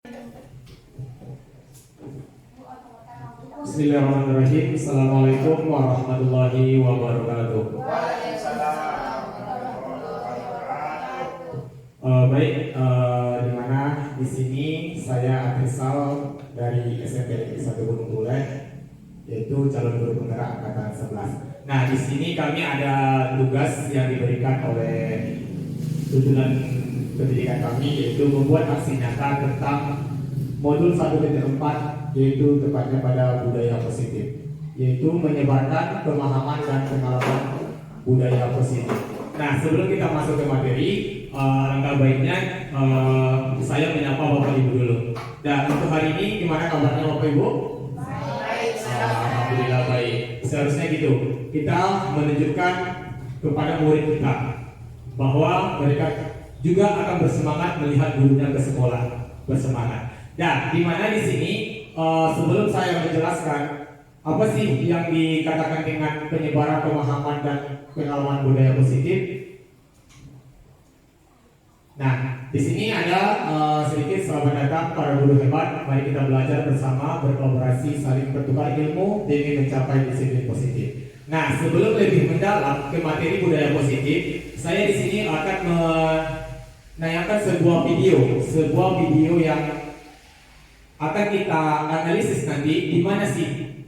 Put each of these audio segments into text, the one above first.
Bismillahirrahmanirrahim. Assalamualaikum warahmatullahi wabarakatuh. Baik, di mana di sini saya Atrisal dari SMP Negeri 1 Gunung Bulet, yaitu calon guru penggerak angkatan 11. Nah, di sini kami ada tugas yang diberikan oleh tuntunan pendidikan kami, yaitu membuat aksi nyata tentang modul 1.4, yaitu tepatnya pada budaya positif, yaitu menyebarkan pemahaman dan pengalaman budaya positif. Nah, sebelum kita masuk ke materi, langkah baiknya saya menyapa Bapak Ibu dulu. Dan untuk hari ini gimana kabarnya Bapak Ibu? Baik. Alhamdulillah baik. Seharusnya gitu. Kita menunjukkan kepada murid kita bahwa mereka juga akan bersemangat melihat gurunya ke sekolah, bersemangat. Dan di mana di sini sebelum saya menjelaskan apa sih yang dikatakan dengan penyebaran pemahaman dan pengalaman budaya positif. Nah, di sini ada sedikit selamat datang para guru hebat. Mari kita belajar bersama, berkolaborasi, saling bertukar ilmu demi mencapai disiplin positif. Nah, sebelum lebih mendalam ke materi budaya positif, saya di sini akan menayangkan sebuah video yang akan kita analisis nanti di mana sih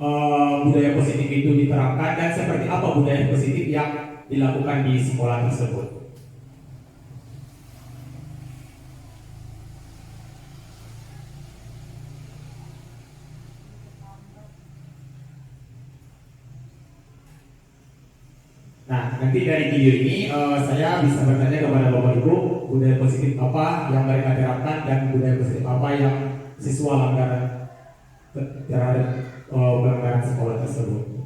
budaya positif itu diterapkan dan seperti apa budaya positif yang dilakukan di sekolah tersebut. Nah, nanti dari video ini saya bisa bertanya kepada Bapak Ibu budaya positif apa yang mereka terapkan dan budaya positif apa yang siswa langgaran terhadap pelanggaran sekolah tersebut.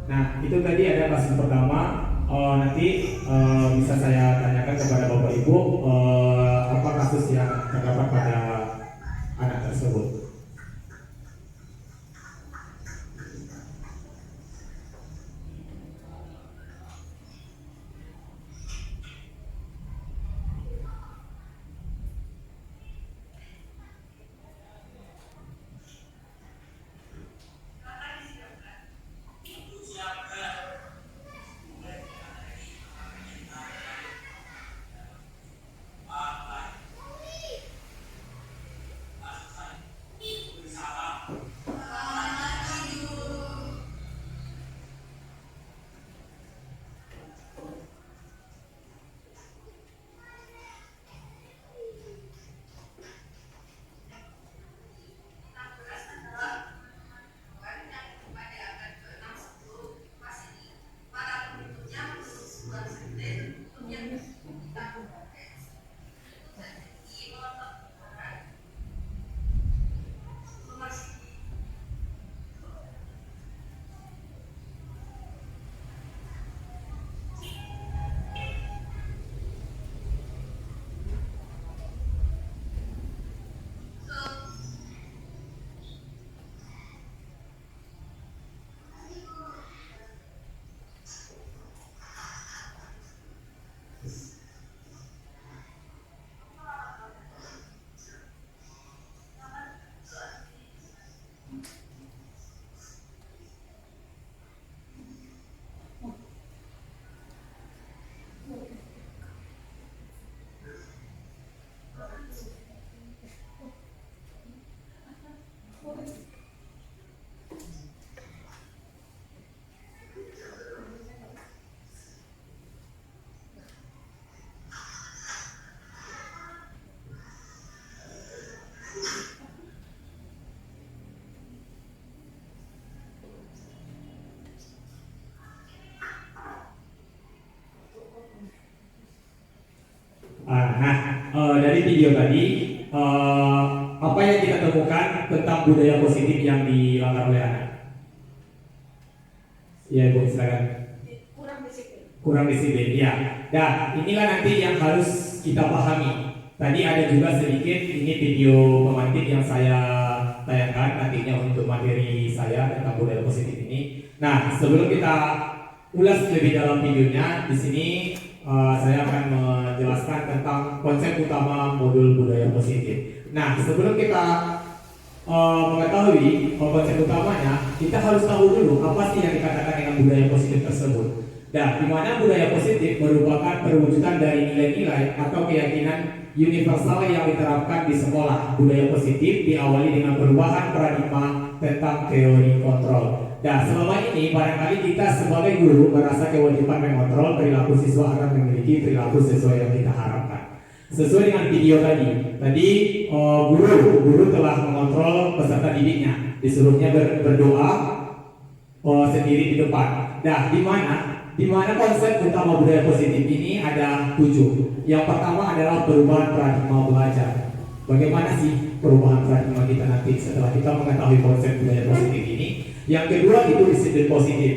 Nah, itu tadi ada kasus pertama. Nanti bisa saya tanyakan kepada Bapak Ibu apa kasus yang terdapat pada anak tersebut. video tadi, apa yang kita temukan tentang budaya positif yang dilanggar oleh anak? Ya Ibu, silakan. Kurang disiplin, ya. Nah, inilah nanti yang harus kita pahami. Tadi ada juga sedikit ini video pemantik yang saya tayangkan nantinya untuk materi saya tentang budaya positif ini. Nah, sebelum kita ulas lebih dalam videonya, di sini saya akan menjelaskan tentang konsep utama modul budaya positif. Nah, sebelum kita mengetahui konsep utamanya, kita harus tahu dulu apa sih yang dikatakan dengan budaya positif tersebut. Dan di mana budaya positif merupakan perwujudan dari nilai-nilai atau keyakinan universal yang diterapkan di sekolah. Budaya positif diawali dengan perubahan paradigma tentang teori kontrol. Dan selama ini barangkali kita sebagai guru merasa kewajiban mengontrol perilaku siswa agar memiliki perilaku sesuai yang kita harapkan. Sesuai dengan video tadi guru telah mengontrol peserta didiknya, disuruhnya berdoa sendiri di depan. Nah, di mana konsep utama budaya positif ini ada 7. Yang pertama adalah perubahan paradigma belajar. Bagaimana sih perubahan paradigma kita nanti setelah kita mengetahui konsep budaya positif ini? Yang kedua itu disiplin positif.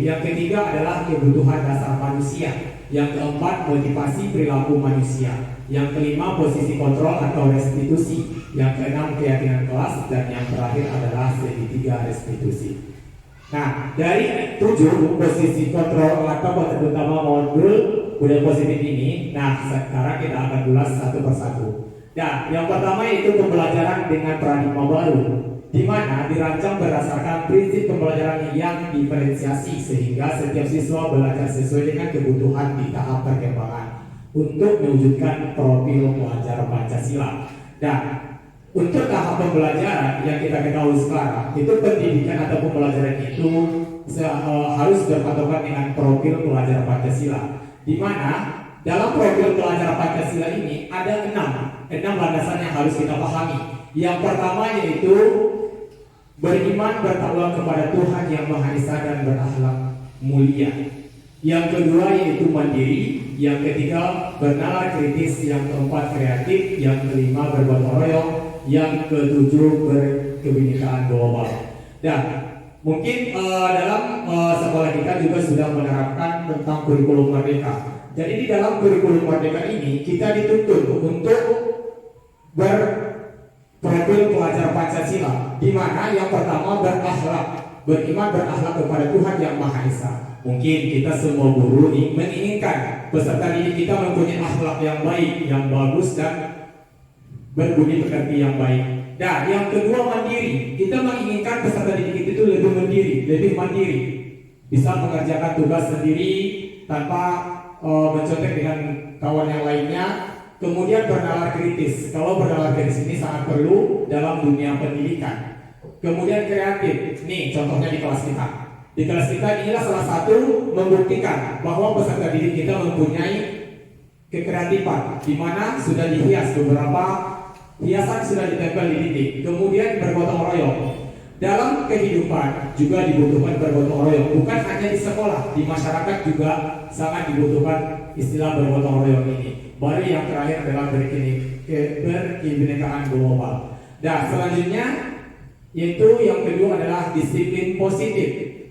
Yang ketiga adalah kebutuhan dasar manusia. Yang keempat motivasi perilaku manusia. Yang kelima posisi kontrol atau restitusi. Yang keenam keyakinan kelas, dan yang terakhir adalah segitiga restitusi. Nah, dari 7 posisi kontrol atau konsep utama modul budaya positif ini, nah sekarang kita akan ulas satu persatu. Dan yang pertama yaitu pembelajaran dengan paradigma baru, di mana dirancang berdasarkan prinsip pembelajaran yang diferensiasi sehingga setiap siswa belajar sesuai dengan kebutuhan di tahap perkembangan untuk mewujudkan profil pelajar Pancasila. Dan untuk tahap pembelajaran yang kita ketahui sekarang, itu pendidikan atau pembelajaran itu harus berpatokan dengan profil pelajar Pancasila, di mana dalam profil pelajar Pancasila ini ada 6 landasan yang harus kita pahami. Yang pertama yaitu beriman bertakwa kepada Tuhan yang Maha Esa dan berakhlak mulia. Yang kedua yaitu mandiri. Yang ketiga bernalar kritis. Yang keempat kreatif. Yang kelima bergotong royong. Yang ketujuh berkebinekaan global. Dan mungkin dalam sekolah kita juga sudah menerapkan tentang kurikulum merdeka. Jadi di dalam kurikulum merdeka ini kita dituntut untuk berprofil pelajar Pancasila, di mana yang pertama beriman berakhlak kepada Tuhan yang Maha Esa. Mungkin kita semua guru menginginkan peserta didik kita mempunyai akhlak yang baik, yang bagus dan berbudi pekerti yang baik. Dan yang kedua mandiri. Kita menginginkan peserta didik itu lebih mandiri, bisa mengerjakan tugas sendiri tanpa mencontek dengan kawan yang lainnya. Kemudian bernalar kritis. Kalau bernalar kritis ini sangat perlu dalam dunia pendidikan. Kemudian kreatif. Nih contohnya di kelas kita. Di kelas kita inilah salah satu membuktikan bahwa peserta didik kita mempunyai kekreatifan, di mana sudah dihias beberapa hiasan sudah ditempel di dinding. Kemudian bergotong royong. Dalam kehidupan juga dibutuhkan bergotong royong. Bukan hanya di sekolah, di masyarakat juga sangat dibutuhkan istilah bergotong royong ini. Baru yang terakhir adalah berkebinekaan global. Dan selanjutnya yaitu yang kedua adalah disiplin positif,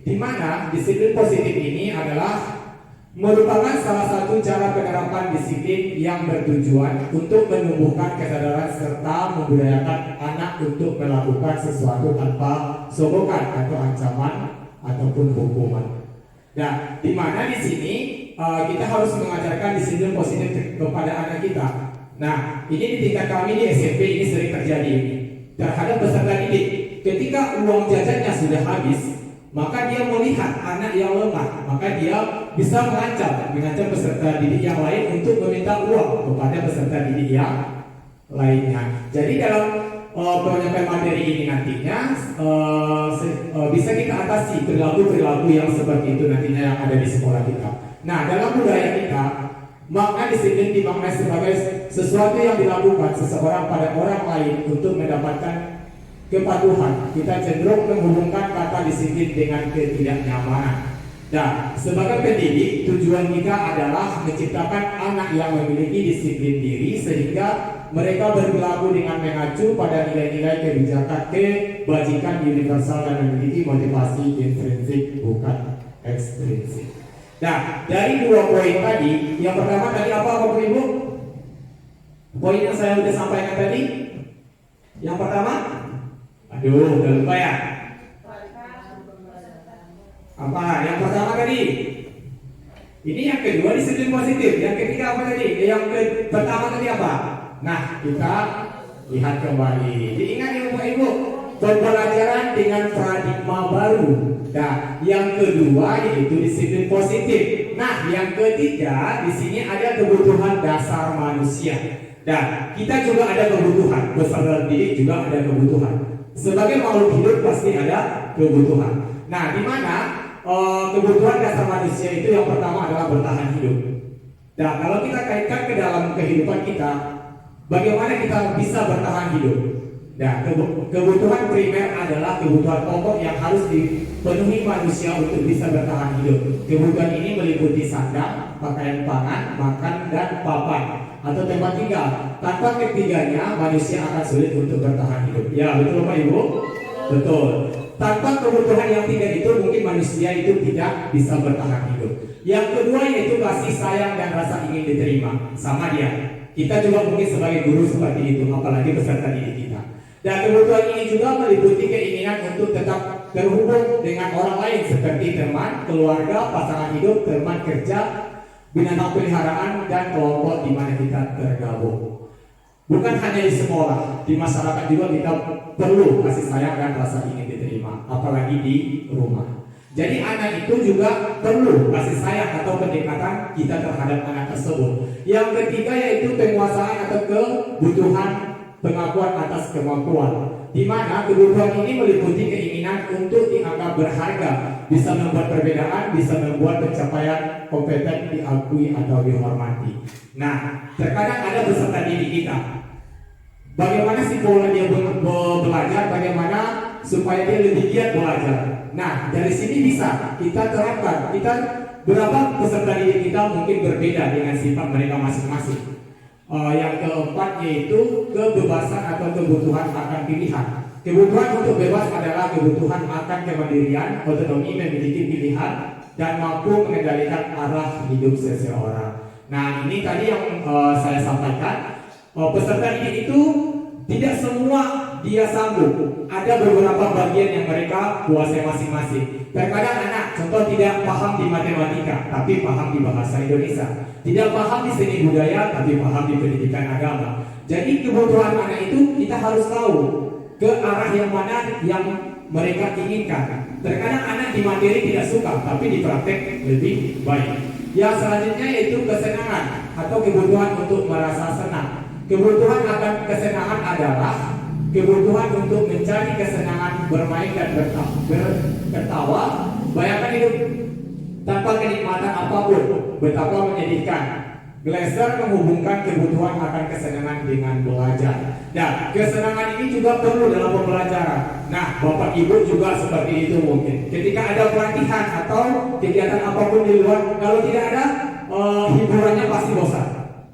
di mana disiplin positif ini adalah merupakan salah satu cara penerapan disiplin yang bertujuan untuk menumbuhkan kesadaran serta membudayakan anak untuk melakukan sesuatu tanpa sogokan atau ancaman ataupun hukuman. Nah, di mana di sini kita harus mengajarkan disiplin positif kepada anak kita. Nah, ini di tingkat kami di SMP ini sering terjadi ini terhadap peserta didik. Ketika uang jajannya sudah habis, maka dia melihat anak yang lemah, maka dia bisa mengancam peserta didik yang lain untuk meminta uang kepada peserta didik yang lainnya. Jadi dalam penyampaian materi ini nantinya bisa kita atasi perilaku-perilaku yang seperti itu nantinya yang ada di sekolah kita. Nah, dalam budaya kita, makna disiplin dimaknai sebagai sesuatu yang dilakukan seseorang pada orang lain untuk mendapatkan kepatuhan. Kita cenderung menghubungkan kata disiplin dengan ketidaknyamanan. Nah, sebagai pendidik, tujuan kita adalah menciptakan anak yang memiliki disiplin diri sehingga mereka berperilaku dengan mengacu pada nilai-nilai kebijakan kebajikan universal dan memiliki motivasi intrinsik bukan ekstrinsik. Nah, dari dua poin tadi, yang pertama tadi apa Bapak Ibu? Poin yang saya sudah sampaikan tadi. Yang pertama, aduh, udah lupa ya. Apa? Yang pertama tadi. Ini yang kedua disiplin positif. Yang ketiga apa tadi? Pertama tadi apa? Nah, kita lihat kembali. Diingat ya Bapak Ibu, pembelajaran dengan paradigma baru. Nah, yang kedua yaitu disiplin positif. Nah, yang ketiga di sini ada kebutuhan dasar manusia. Dan kita juga ada kebutuhan. Peserta didik juga ada kebutuhan. Sebagai makhluk hidup pasti ada kebutuhan. Nah, di mana kebutuhan dasar manusia itu yang pertama adalah bertahan hidup. Dan kalau kita kaitkan ke dalam kehidupan kita, bagaimana kita bisa bertahan hidup? Nah, kebutuhan primer adalah kebutuhan pokok yang harus dipenuhi manusia untuk bisa bertahan hidup. Kebutuhan ini meliputi sandang, pakaian pangan, makan, dan papan atau tempat tinggal. Tanpa ketiganya, manusia akan sulit untuk bertahan hidup. Ya, betul Pak Ibu? Betul. Tanpa kebutuhan yang tiga itu mungkin manusia itu tidak bisa bertahan hidup. Yang kedua yaitu kasih sayang dan rasa ingin diterima. Sama dia. Kita juga mungkin sebagai guru seperti itu, apalagi peserta didik kita. Dan kebutuhan ini juga meliputi keinginan untuk tetap terhubung dengan orang lain seperti teman, keluarga, pasangan hidup, teman kerja, binatang peliharaan, dan kelompok di mana kita tergabung. Bukan hanya di sekolah, di masyarakat juga kita perlu kasih sayang dan rasa ingin diterima, apalagi di rumah. Jadi anak itu juga perlu kasih sayang atau pendekatan kita terhadap anak tersebut. Yang ketiga yaitu penguasaan atau kebutuhan pengakuan atas kemampuan, di mana kebutuhan ini meliputi keinginan untuk dianggap berharga, bisa membuat perbedaan, bisa membuat pencapaian kompeten diakui atau dihormati. Nah, terkadang ada peserta didik kita. Bagaimana sih pola dia belajar, bagaimana supaya dia lebih giat belajar. Nah, dari sini bisa kita terapkan. Kita berapa peserta didik kita mungkin berbeda dengan sifat mereka masing-masing. Yang keempat yaitu kebebasan atau kebutuhan akan pilihan. Kebutuhan untuk bebas adalah kebutuhan akan kemandirian, otonomi, memiliki pilihan, dan mampu mengendalikan arah hidup seseorang. Nah, ini tadi yang saya sampaikan. Peserta didik itu tidak semua dia sanggup. Ada beberapa bagian yang mereka kuasai masing-masing. Terkadang anak contoh tidak paham di matematika, tapi paham di bahasa Indonesia. Tidak paham di seni budaya, tapi paham di pendidikan agama. Jadi kebutuhan anak itu kita harus tahu ke arah yang mana yang mereka inginkan. Terkadang anak di materi tidak suka, tapi di praktek lebih baik. Yang selanjutnya yaitu kesenangan atau kebutuhan untuk merasa senang. Kebutuhan akan kesenangan adalah kebutuhan untuk mencari kesenangan bermain dan berketawa. Bayangkan hidup tanpa kenikmatan apapun, betapa menyedihkan. Glasser menghubungkan kebutuhan akan kesenangan dengan belajar. Dan kesenangan ini juga perlu dalam pembelajaran. Nah, Bapak Ibu juga seperti itu mungkin. Ketika ada pelatihan atau kegiatan apapun di luar, kalau tidak ada hiburannya pasti bosan.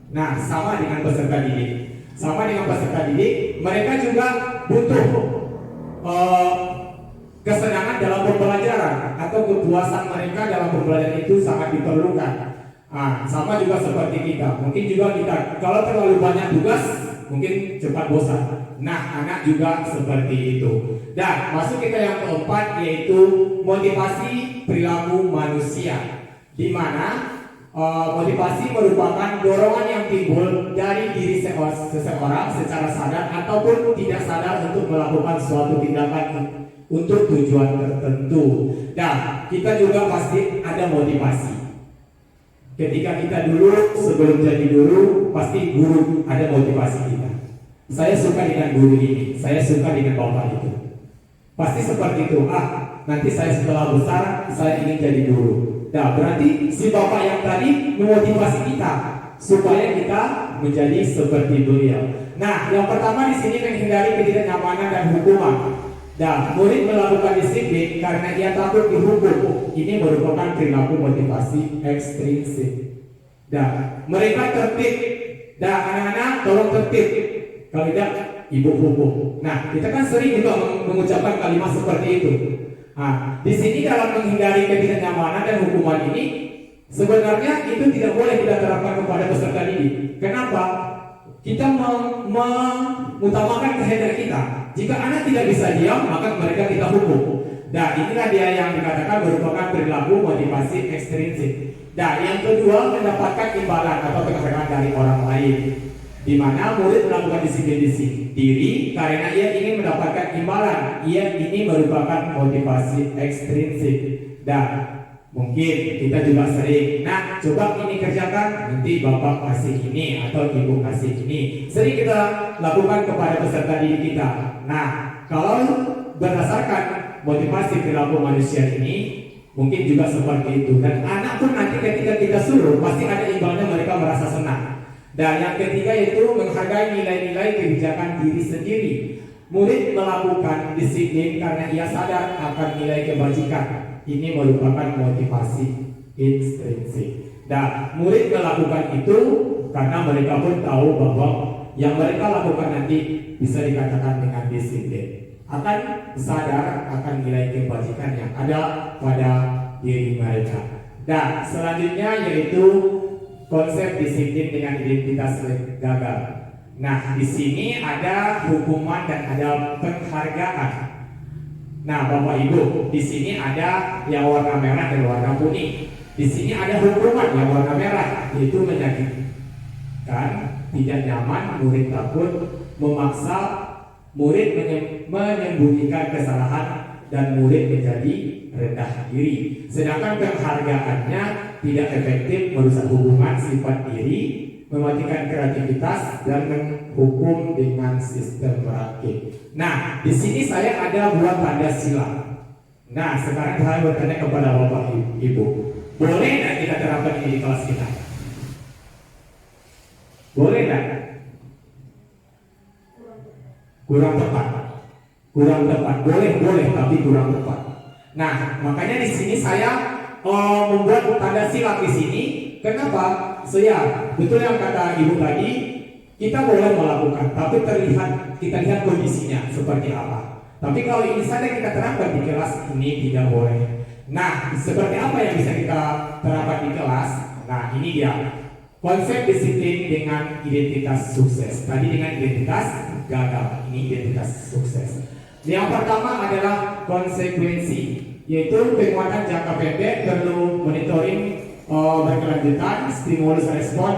Nah, sama dengan peserta didik. Sama dengan peserta didik, mereka juga butuh kesenangan dalam pembelajaran atau kepuasan mereka dalam pembelajaran itu sangat diperlukan. Nah, sama juga seperti kita. Mungkin juga kita kalau terlalu banyak tugas, mungkin cepat bosan. Nah, anak juga seperti itu. Dan masuk kita yang keempat yaitu motivasi perilaku manusia, di mana motivasi merupakan dorongan yang timbul dari diri seseorang secara sadar ataupun tidak sadar untuk melakukan suatu tindakan untuk tujuan tertentu. Dan kita juga pasti ada motivasi. Ketika kita dulu sebelum jadi guru, pasti guru ada motivasi kita. Saya suka dengan guru ini, saya suka dengan bapak itu. Pasti seperti itu. Nanti saya setelah besar saya ingin jadi guru. Nah, berarti si bapak yang tadi memotivasi kita supaya kita menjadi seperti beliau. Nah, yang pertama di sini menghindari ketidaknyamanan dan hukuman. Nah, murid melakukan disiplin karena ia takut dihukum. Ini merupakan perilaku motivasi ekstrinsik. Nah, mereka tertib. Nah, anak-anak tolong tertib. Kalau tidak, ibu hukum. Nah, kita kan sering juga mengucapkan kalimat seperti itu. Nah, di sini dalam menghindari ketidaknyamanan dan hukuman ini, sebenarnya itu tidak boleh kita terapkan kepada peserta didik. Kenapa? Kita mengutamakan kehendak kita. Jika anak tidak bisa diam, maka mereka kita hukum. Nah, inilah dia yang dikatakan merupakan perilaku motivasi ekstrinsik. Nah, yang kedua, mendapatkan imbalan atau penghargaan dari orang lain, di mana murid melakukan disiplin diri karena ia ingin mendapatkan imbalan. Ini merupakan motivasi ekstrinsik. Dan mungkin kita juga sering, nah coba ini kerjakan, nanti bapak kasih ini atau ibu kasih ini. Sering kita lakukan kepada peserta didik kita. Nah, kalau berdasarkan motivasi perilaku manusia ini, mungkin juga seperti itu. Dan anak pun nanti ketika kita suruh, pasti ada imbalnya, mereka merasa senang. Dan yang ketiga yaitu menghargai nilai-nilai kebijakan diri sendiri. Murid melakukan disiplin karena ia sadar akan nilai kebajikan. Ini merupakan motivasi intrinsik. Dan murid melakukan itu karena mereka pun tahu bahwa yang mereka lakukan nanti bisa dikatakan dengan disiplin. Akan sadar akan nilai kebajikan yang ada pada diri mereka. Dan selanjutnya yaitu konsep disiplin dengan identitas gagal. Nah, di sini ada hukuman dan ada penghargaan. Nah, Bapak Ibu, di sini ada yang warna merah dan warna kuning. Di sini ada hukuman yang warna merah, yaitu menyakitkan, tidak nyaman, murid takut, memaksa murid menyembunyikan kesalahan, dan murid menjadi rendah diri. Sedangkan penghargaannya tidak efektif, merusak hubungan, sifat diri, mematikan kreativitas, dan menghukum dengan sistem merakit. Nah, di sini saya ada buat tanda silang. Nah, sekarang saya bertanya kepada Bapak Ibu, boleh nggak kita terapkan ini di kelas kita? Boleh nggak? Kurang tepat. Kurang tepat. Boleh, tapi kurang tepat. Nah, makanya di sini saya membuat tanda silang di sini. Kenapa? Betul yang kata Ibu tadi, kita boleh melakukan, tapi kita lihat kondisinya seperti apa. Tapi kalau ini saja kita terapkan di kelas, ini tidak boleh. Nah, seperti apa yang bisa kita terapkan di kelas? Nah, ini dia konsep disiplin dengan identitas sukses. Tadi dengan identitas gagal, ini identitas sukses. Yang pertama adalah konsekuensi, yaitu penguatan jangka pendek, perlu monitoring berkelanjutan, stimulus respon,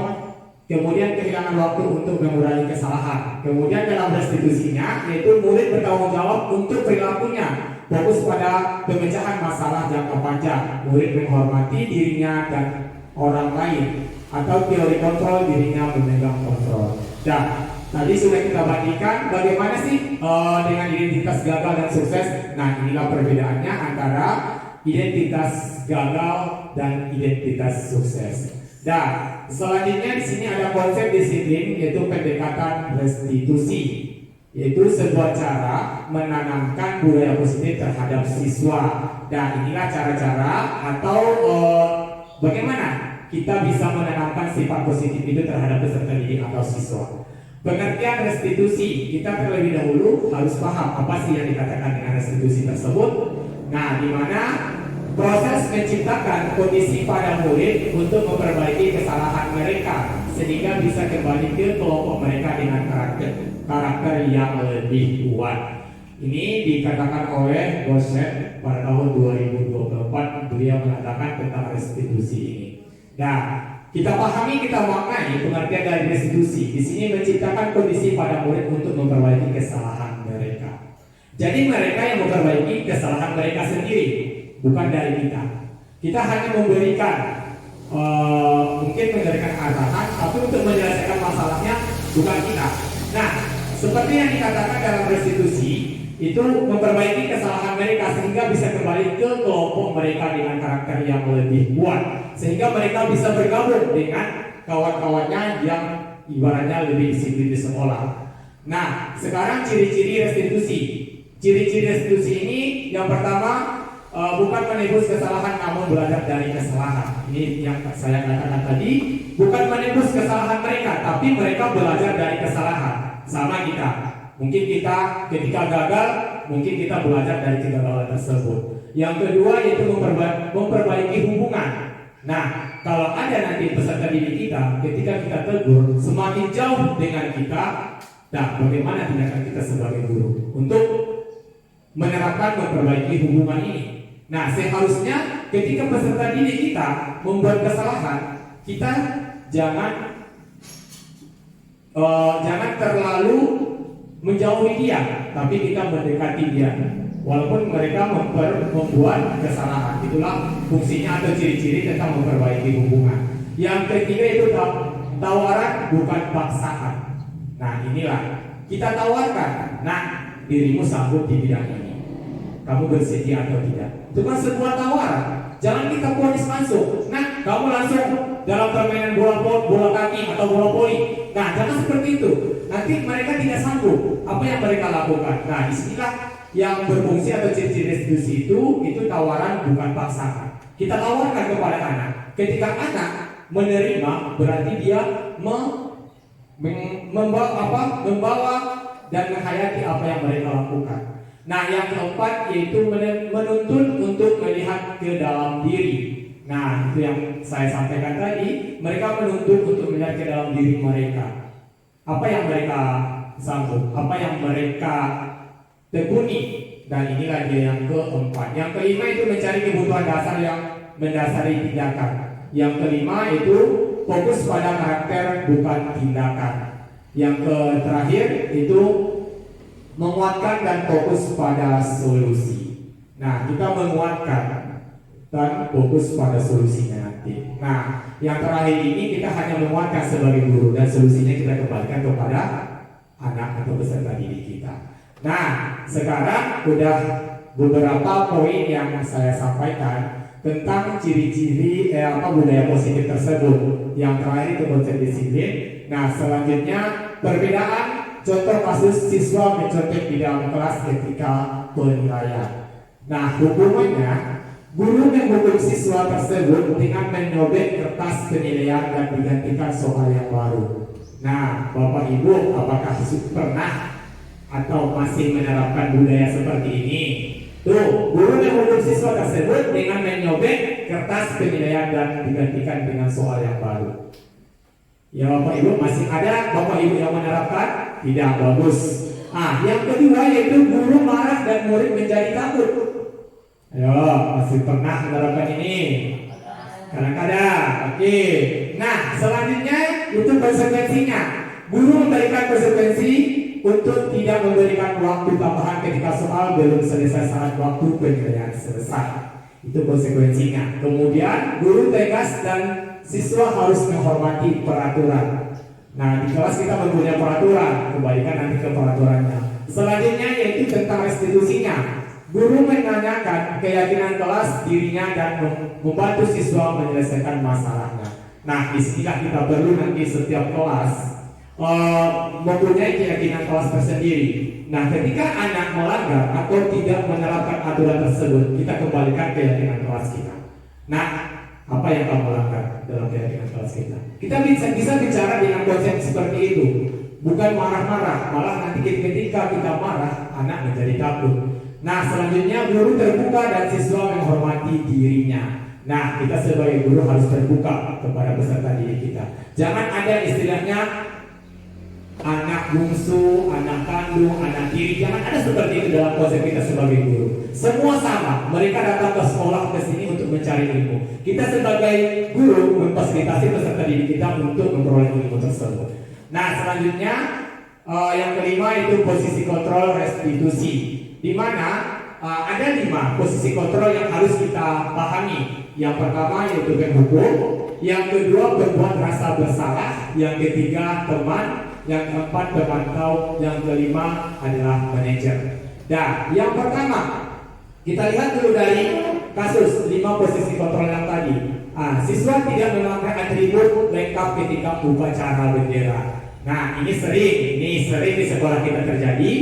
kemudian kehilangan waktu untuk mengurangi kesalahan. Kemudian dalam restitusinya, yaitu murid bertanggung jawab untuk perilakunya, fokus pada pemecahan masalah jangka panjang. Murid menghormati dirinya dan orang lain, atau teori kontrol, dirinya memegang kontrol. Dan tadi sudah kita bandingkan bagaimana sih dengan identitas gagal dan sukses. Nah, inilah perbedaannya antara identitas gagal dan identitas sukses. Dan selanjutnya di sini ada konsep disiplin, yaitu pendekatan restitusi, yaitu sebuah cara menanamkan budaya positif terhadap siswa. Dan inilah cara-cara atau bagaimana kita bisa menanamkan sifat positif itu terhadap peserta didik atau siswa. Pengertian restitusi, kita terlebih dahulu harus paham apa sih yang dikatakan dengan restitusi tersebut. Nah, di mana proses menciptakan kondisi pada murid untuk memperbaiki kesalahan mereka sehingga bisa kembali ke kelompok mereka dengan karakter yang lebih kuat. Ini dikatakan oleh Gosset pada tahun 2024. Beliau mengatakan tentang restitusi ini. Nah, kita pahami, kita maknai pengertian dari restitusi. Di sini menciptakan kondisi pada murid untuk memperbaiki kesalahan mereka. Jadi mereka yang memperbaiki kesalahan mereka sendiri, bukan dari kita. Kita hanya memberikan mungkin memberikan arahan, tapi untuk menyelesaikan masalahnya bukan kita. Nah, seperti yang dikatakan dalam restitusi, itu memperbaiki kesalahan mereka sehingga bisa kembali ke kelompok mereka dengan karakter yang lebih kuat, sehingga mereka bisa bergabung dengan kawan-kawannya yang ibaratnya lebih disiplin di sekolah. Nah, sekarang ciri-ciri restitusi. Ciri-ciri restitusi ini yang pertama, bukan menebus kesalahan namun belajar dari kesalahan. Ini yang saya katakan tadi, bukan menebus kesalahan mereka, tapi mereka belajar dari kesalahan. Sama kita, mungkin kita ketika gagal, mungkin kita belajar dari kegagalan tersebut. Yang kedua yaitu memperbaiki hubungan. Nah, kalau ada nanti peserta didik kita, ketika kita tegur, semakin jauh dengan kita, nah bagaimana tindakan kita sebagai guru untuk menerapkan memperbaiki hubungan ini. Nah, seharusnya ketika peserta didik kita membuat kesalahan, kita jangan terlalu menjauhi dia, tapi kita mendekati dia. Walaupun mereka membuat kesalahan, itulah fungsinya atau ciri-ciri tentang memperbaiki hubungan. Yang ketiga itu tawaran bukan paksaan. Nah, inilah kita tawarkan. Nah, dirimu sanggup di bidang ini, kamu bersedia atau tidak? Itu kan sebuah tawaran. Jangan kita ponis langsung. Nah, kamu langsung dalam permainan bola kaki atau bola voli. Nah, jangan seperti itu. Nanti mereka tidak sanggup. Apa yang mereka lakukan? Nah, disinilah yang berfungsi atau ciri-ciri restitusi itu tawaran bukan paksaan. Kita tawarkan kepada anak. Ketika anak menerima, berarti dia membawa dan menghayati apa yang mereka lakukan. Nah, yang keempat yaitu menuntun untuk melihat ke dalam diri. Nah, itu yang saya sampaikan tadi. Mereka menuntut untuk melihat ke dalam diri mereka. Apa yang mereka sanggup, apa yang mereka tekuni. Dan inilah dia yang keempat. Yang kelima itu mencari kebutuhan dasar yang mendasari tindakan. Yang kelima itu fokus pada karakter bukan tindakan. Yang terakhir itu menguatkan dan fokus pada solusi. Nah, kita menguatkan dan fokus pada solusinya nanti. Nah, yang terakhir ini kita hanya menguatkan sebagai guru dan solusinya kita kembalikan kepada anak atau peserta didik kita. Nah, sekarang udah beberapa poin yang saya sampaikan tentang ciri-ciri budaya positif tersebut. Yang terakhir itu konsep disiplin. Nah, selanjutnya perbedaan contoh kasus siswa mencontek di dalam kelas ketika penilaian. Nah, hukumannya guru menghukum siswa tersebut dengan menyobek kertas penilaian dan digantikan soal yang baru. Nah, Bapak Ibu, apakah pernah atau masih menerapkan budaya seperti ini? Tuh, guru menghukum siswa tersebut dengan menyobek kertas penilaian dan digantikan dengan soal yang baru. Ya Bapak Ibu, masih ada Bapak Ibu yang menerapkan? Tidak, bagus. Yang kedua yaitu guru marah dan murid menjadi takut. Ayo, masih pernah menerapkan ini? Kadang-kadang. Oke. Nah, selanjutnya itu konsekuensinya. Guru memberikan konsekuensi untuk tidak memberikan waktu tambahan ketika soal belum selesai saat waktu penilaian selesai. Itu konsekuensinya. Kemudian guru tegas dan siswa harus menghormati peraturan. Nah, di kelas kita mempunyai peraturan, kembalikan nanti ke peraturannya. Selanjutnya yaitu tentang restitusinya. Guru menanyakan keyakinan kelas dirinya dan membantu siswa menyelesaikan masalahnya. Nah, disinilah kita perlu nanti setiap kelas mempunyai keyakinan kelas tersendiri. Nah, ketika anak melanggar atau tidak menerapkan aturan tersebut, kita kembalikan keyakinan kelas kita. Nah, apa yang kamu lakukan dalam keyakinan kelas kita? Kita bisa bicara dengan konsep seperti itu. Bukan marah-marah, malah nanti ketika kita marah, anak menjadi takut. Nah, selanjutnya guru terbuka dan siswa menghormati dirinya. Nah, kita sebagai guru harus terbuka kepada peserta didik kita. Jangan ada istilahnya anak bungsu, anak kandung, anak tiri. Jangan ada seperti itu dalam konsep kita sebagai guru. Semua sama. Mereka datang ke sekolah ke sini untuk mencari ilmu. Kita sebagai guru memfasilitasi peserta didik kita untuk memperoleh ilmu tersebut. Nah, selanjutnya yang kelima itu posisi kontrol restitusi, di mana ada 5 posisi kontrol yang harus kita pahami. Yang pertama yaitu menghukum, yang kedua berbuat rasa bersalah, yang ketiga teman, yang keempat pemantau, yang kelima adalah manajer. Dan yang pertama kita lihat dulu dari kasus 5 posisi kontrol yang tadi. Siswa tidak memakai atribut lengkap ketika upacara bendera. Nah, ini sering di sekolah kita terjadi.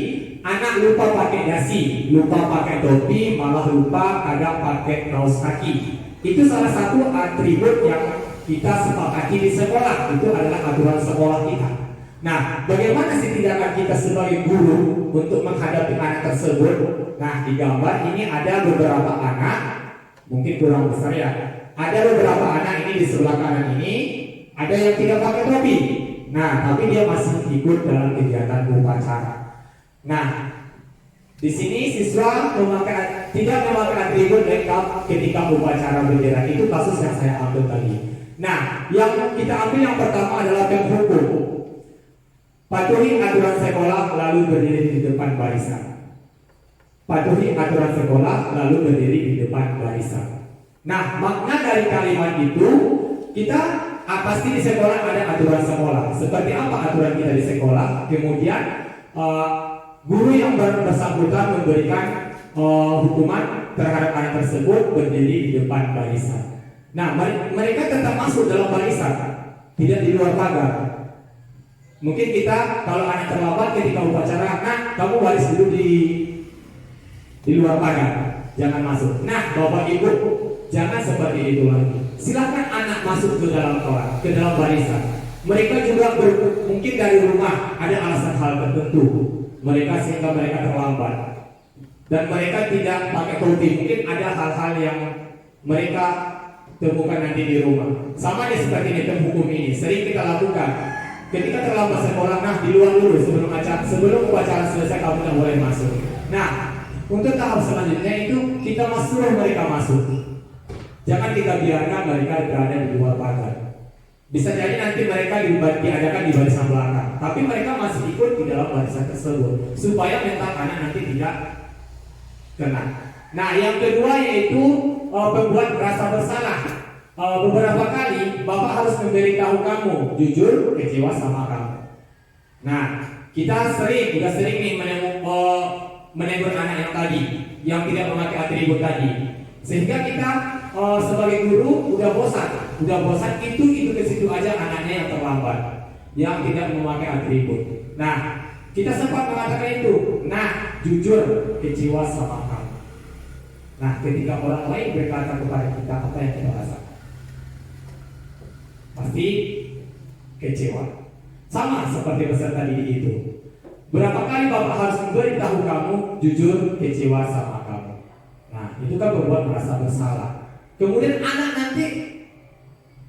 anak lupa pakai dasi, lupa pakai topi, malah lupa kadang pakai kaos kaki. Itu salah satu atribut yang kita sepakati di sekolah. Itu adalah aturan sekolah kita. Nah, bagaimana sih tindakan kita sebagai guru untuk menghadapi anak tersebut? Nah, di gambar ini ada beberapa anak, mungkin kurang besar ya. Ada beberapa anak ini di sebelah kanan ini, ada yang tidak pakai topi. Nah, tapi dia masih ikut dalam kegiatan upacara. Nah, di sini siswa tidak memakai atribut lengkap ketika upacara bendera. Itu kasus yang saya ambil tadi. Nah, yang kita ambil yang pertama adalah penghukum. Patuhi aturan sekolah lalu berdiri di depan barisan. Patuhi aturan sekolah lalu berdiri di depan barisan. Nah, makna dari kalimat itu kita pasti di sekolah ada aturan sekolah. Seperti apa aturan kita di sekolah? Kemudian guru yang bersangkutan memberikan hukuman terhadap anak tersebut berdiri di depan barisan. Nah, mereka tetap masuk dalam barisan, tidak di luar pagar. Mungkin kita kalau anak terlambat ketika upacara, nah kamu baris dulu di luar pagar, jangan masuk. Nah, Bapak Ibu, jangan seperti itu lagi. Silakan anak masuk ke dalam kelas, ke dalam barisan. Mereka juga mungkin dari rumah ada alasan hal tertentu, sehingga mereka terlambat. Dan mereka tidak pakai topi. Mungkin ada hal-hal yang mereka temukan nanti di rumah. Sama seperti ini, hukum ini sering kita lakukan. Ketika terlambat sekolah, nah di luar dulu sebelum upacara selesai kamu tidak boleh masuk. Nah, untuk tahap selanjutnya itu kita suruh mereka masuk. Jangan kita biarkan mereka berada di luar pagar. Bisa jadi nanti mereka diadakan di barisan belakang, tapi mereka masih ikut di dalam barisan tersebut supaya mental anak nanti tidak kena. Nah, yang kedua yaitu membuat rasa bersalah. Beberapa kali Bapak harus memberitahu kamu, jujur kecewa sama kamu. Nah, kita udah sering nih menegur anak yang tadi, yang tidak memakai atribut tadi, sehingga kita sebagai guru udah bosan itu ke situ aja anaknya yang terlambat, yang tidak memakai atribut. Nah, kita sempat mengatakan itu, nah jujur kecewa sama kamu. Nah, ketika orang lain berkata kepada kita, apa yang kita rasakan? Pasti kecewa. Sama seperti pesan tadi itu. Berapa kali Bapak harus memberitahu kamu, jujur kecewa sama kamu. Nah, itu kan membuat merasa bersalah. Kemudian anak nanti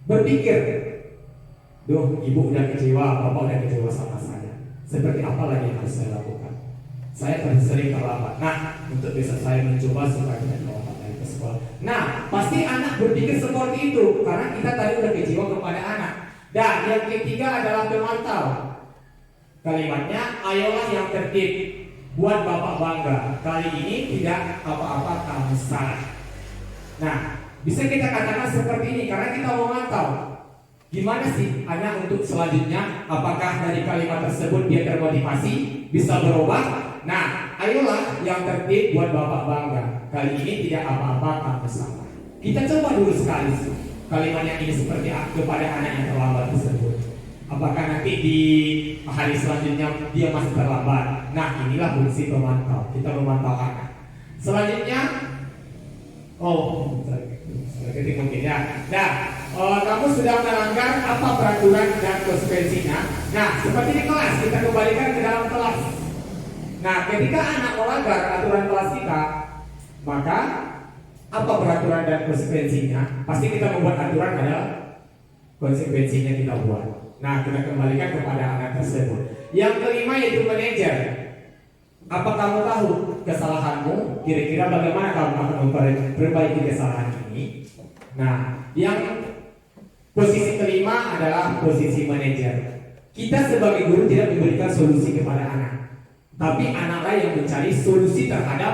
berpikir, duh, ibu udah kecewa, bapak udah kecewa sama saya. Seperti apa lagi yang harus saya lakukan? Saya sering terlambat. Nah, untuk besok saya mencoba supaya tidak terlambat lagi ke sekolah. Nah, pasti anak berpikir seperti itu karena kita tadi udah kecewa kepada anak. Dan yang ketiga adalah pemantau. Kalimatnya, ayolah yang tertib, buat bapak bangga. Kali ini tidak apa-apa kamu salah. Nah, bisa kita katakan seperti ini karena kita memantau. Gimana sih anak untuk selanjutnya? Apakah dari kalimat tersebut dia termotivasi, bisa berubah? Nah, ayolah yang tertib buat bapak bangga. Kali ini tidak apa-apa kamu salah. Kita coba dulu sekali kalimat yang ini seperti kepada anak yang terlambat tersebut. Apakah nanti di hari selanjutnya dia masih terlambat? Nah, inilah fungsi pemantau. Kita memantau anak. Selanjutnya, sedikit mungkin ya. Nah, kamu sudah melanggar apa peraturan dan konsekuensinya? Nah, seperti di kelas, kita kembalikan ke dalam kelas. Nah, ketika anak melanggar aturan kelas kita, maka apa peraturan dan konsekuensinya? Pasti kita membuat aturan, ada konsekuensinya kita buat. Nah, kita kembalikan kepada anak tersebut. Yang kelima yaitu manajer. Apa kamu tahu kesalahanmu? Kira-kira bagaimana kamu akan memperbaiki kesalahan ini? Nah, yang posisi kelima adalah posisi manajer. Kita sebagai guru tidak memberikan solusi kepada anak, tapi anaklah yang mencari solusi terhadap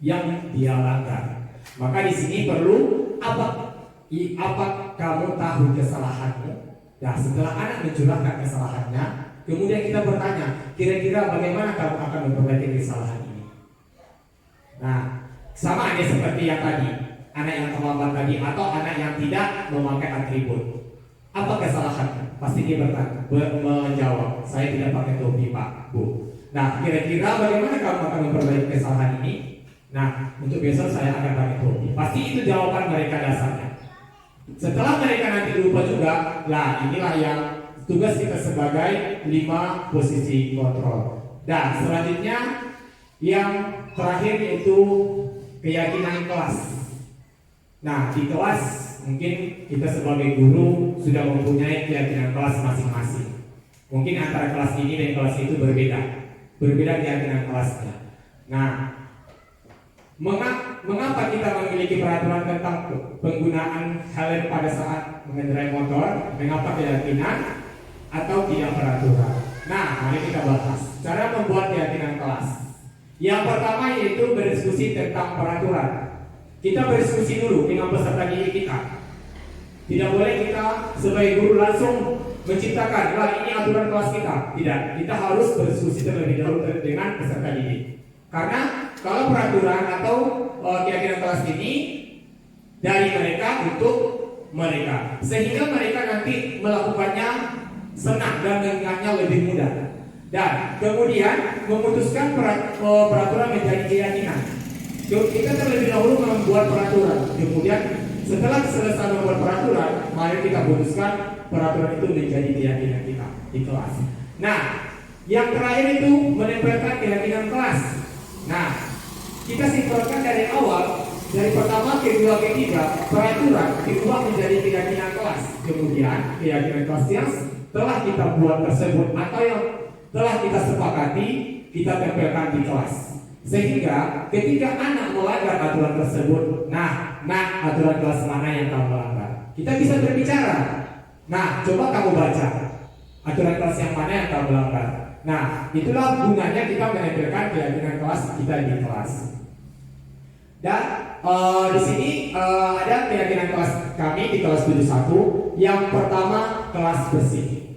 yang dia langgar. Maka di sini perlu apa kamu tahu kesalahanmu? Nah, setelah anak mencurahkan kesalahannya, kemudian kita bertanya, kira-kira bagaimana kamu akan memperbaiki kesalahan ini? Nah, sama aja seperti yang tadi, anak yang terlambat tadi atau anak yang tidak memakai atribut. Apa kesalahannya? Pasti dia menjawab, saya tidak pakai topi Pak, Bu. Nah, kira-kira bagaimana kamu akan memperbaiki kesalahan ini? Nah, untuk besok saya akan pakai topi. Pasti itu jawaban mereka dasarnya. Setelah mereka nanti lupa juga, lah inilah yang tugas kita sebagai 5 posisi kontrol. Dan selanjutnya yang terakhir yaitu keyakinan kelas. Nah, di kelas mungkin kita sebagai guru sudah mempunyai keyakinan kelas masing-masing. Mungkin antara kelas ini dan kelas itu berbeda keyakinan kelasnya. Nah, mengapa kita memiliki peraturan tentang penggunaan helm pada saat mengendarai motor? Mengapa keyakinan atau tidak peraturan? Nah, mari kita bahas cara membuat keyakinan kelas. Yang pertama yaitu berdiskusi tentang peraturan. Kita berdiskusi dulu dengan peserta didik kita. Tidak boleh kita sebagai guru langsung menciptakan, wah ini aturan kelas kita. Tidak, kita harus berdiskusi terlebih dahulu dengan peserta didik. Karena kalau peraturan atau keyakinan kelas ini dari mereka untuk mereka, sehingga mereka nanti melakukannya senang dan mengingatnya lebih mudah. Dan kemudian memutuskan peraturan menjadi keyakinan. Kita terlebih dahulu membuat peraturan, kemudian setelah selesai membuat peraturan, mari kita putuskan peraturan itu menjadi keyakinan kita di kelas. Nah, yang terakhir itu menempelkan keyakinan kelas. Nah, kita simpulkan dari awal, dari pertama, kedua, ketiga, peraturan diubah menjadi keyakinan kelas. Kemudian keyakinan kelas yang telah kita buat tersebut atau yang telah kita sepakati, kita tempelkan di kelas. Sehingga ketika anak melanggar aturan tersebut, nah aturan kelas mana yang kamu melanggar? Kita bisa berbicara. Nah, coba kamu baca aturan kelas yang mana yang kamu melanggar. Nah, itulah gunanya kita menempelkan keyakinan kelas kita di kelas. Dan di sini ada keyakinan kelas kami di kelas 71. Yang pertama, kelas bersih.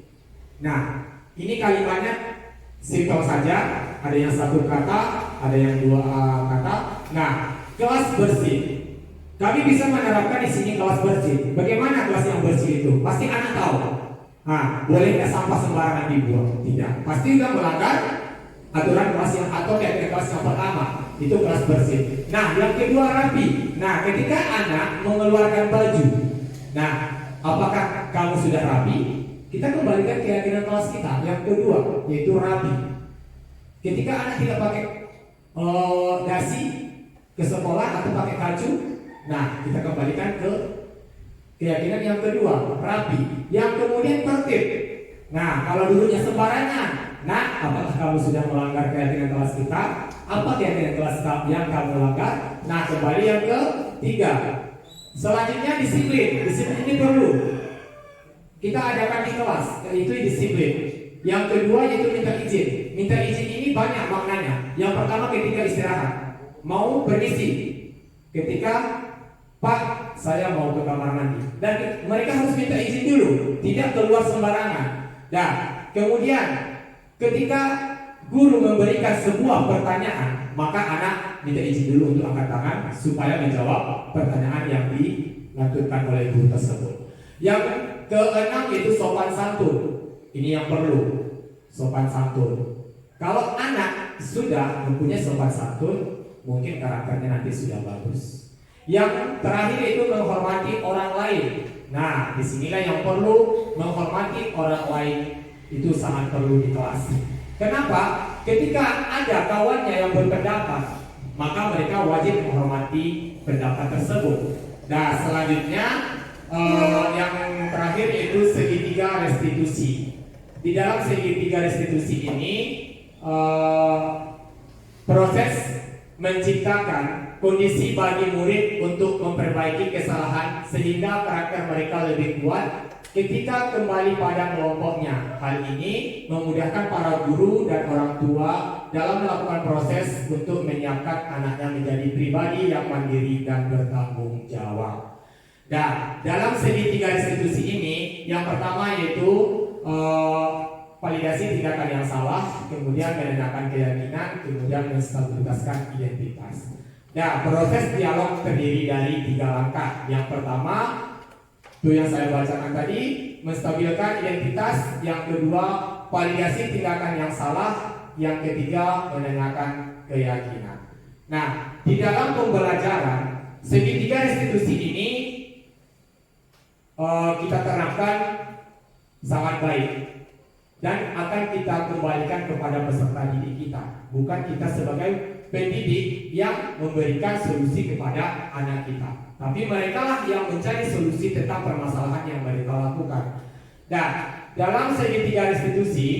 Nah, ini kalimatnya simpel saja. Ada yang satu kata, ada yang 2 kata. Nah, kelas bersih. Kami bisa menerapkan di sini kelas bersih. Bagaimana kelas yang bersih itu? Pasti anak tahu. Nah, boleh nggak sampah sembarangan dibuang? Tidak. Pasti sudah melanggar aturan kelas yang atau keyakinan kelas yang pertama. Itu kelas bersih. Nah, yang kedua rapi. Nah, ketika anak mengeluarkan baju, nah, apakah kamu sudah rapi? Kita kembalikan keyakinan kelas kita. Yang kedua, yaitu rapi. Ketika anak tidak pakai dasi ke sekolah atau pakai baju, nah, kita kembalikan ke keyakinan yang kedua, rapi. Yang kemudian tertib. Nah, kalau dulunya sembarangan, nah, apakah kamu sudah melanggar keyakinan kelas kita? Apa keyakinan kelas yang kamu langgar? Nah, kembali yang ketiga. Selanjutnya disiplin. Disiplin ini perlu kita adakan di kelas, yaitu disiplin. Yang kedua yaitu minta izin. Minta izin ini banyak maknanya. Yang pertama ketika istirahat, mau permisi. Ketika Pak, saya mau ke kamar mandi. Dan mereka harus minta izin dulu, tidak keluar sembarangan. Dan kemudian ketika guru memberikan sebuah pertanyaan, maka anak minta izin dulu untuk angkat tangan supaya menjawab pertanyaan yang dilakukan oleh guru tersebut. Yang keenam yaitu sopan santun. Ini yang perlu, sopan santun. Kalau anak sudah mempunyai sopan santun, mungkin karakternya nanti sudah bagus. Yang terakhir itu menghormati orang lain. Nah, disinilah yang perlu, menghormati orang lain itu sangat perlu di kelas. Kenapa? Ketika ada kawannya yang berpendapat, maka mereka wajib menghormati pendapat tersebut. Nah, selanjutnya yang terakhir yaitu segitiga restitusi. Di dalam segitiga restitusi ini proses menciptakan kondisi bagi murid untuk memperbaiki kesalahan sehingga karakter mereka lebih kuat ketika kembali pada kelompoknya. Hal ini memudahkan para guru dan orang tua dalam melakukan proses untuk menyiapkan anaknya menjadi pribadi yang mandiri dan bertanggung jawab. Dan dalam segitiga restitusi ini, yang pertama yaitu validasi tindakan yang salah, kemudian menenangkan keyakinan, kemudian menstabilitaskan identitas. Nah, proses dialog terdiri dari 3 langkah. Yang pertama, itu yang saya bacakan tadi, menstabilkan identitas. Yang kedua, validasi tindakan yang salah. yang ketiga menanyakan keyakinan. Nah, di dalam pembelajaran segitiga restitusi ini kita terapkan sangat baik dan akan kita kembalikan kepada peserta didik kita, bukan kita sebagai pendidik yang memberikan solusi kepada anak kita, tapi mereka lah yang mencari solusi tentang permasalahan yang mereka lakukan. Dan dalam segitiga restitusi,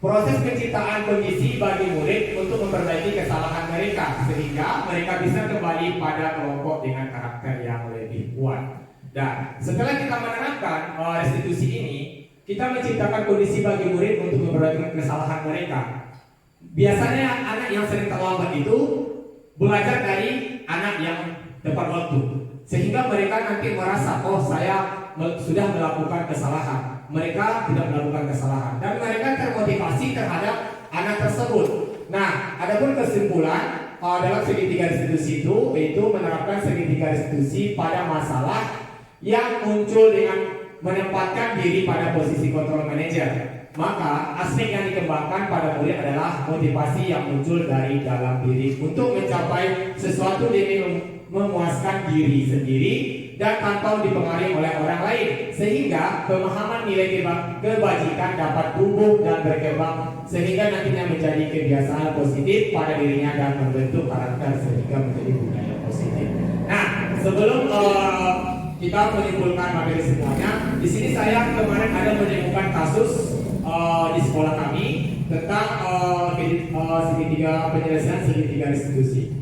proses penciptaan kondisi bagi murid untuk memperbaiki kesalahan mereka sehingga mereka bisa kembali pada kelompok dengan karakter yang lebih kuat. Dan setelah kita menerapkan restitusi ini, kita menciptakan kondisi bagi murid untuk memperbaiki kesalahan mereka. Biasanya anak yang sering terlambat itu belajar dari anak yang tepat waktu, sehingga mereka nanti merasa, oh saya sudah melakukan kesalahan. Mereka tidak melakukan kesalahan dan mereka termotivasi terhadap anak tersebut. Nah, adapun kesimpulan dalam segitiga restitusi itu yaitu menerapkan segitiga restitusi pada masalah yang muncul dengan menempatkan diri pada posisi kontrol manager. Maka aspek yang dikembangkan pada murid adalah motivasi yang muncul dari dalam diri untuk mencapai sesuatu demi memuaskan diri sendiri dan tanpa dipengaruhi oleh orang lain, sehingga pemahaman nilai kebajikan dapat tumbuh dan berkembang sehingga nantinya menjadi kebiasaan positif pada dirinya dan membentuk karakter sehingga menjadi budaya positif. Nah, sebelum kita menyimpulkan materi semuanya, di sini saya kemarin ada menemukan kasus di sekolah kami tentang segitiga penyelesaian segitiga restitusi.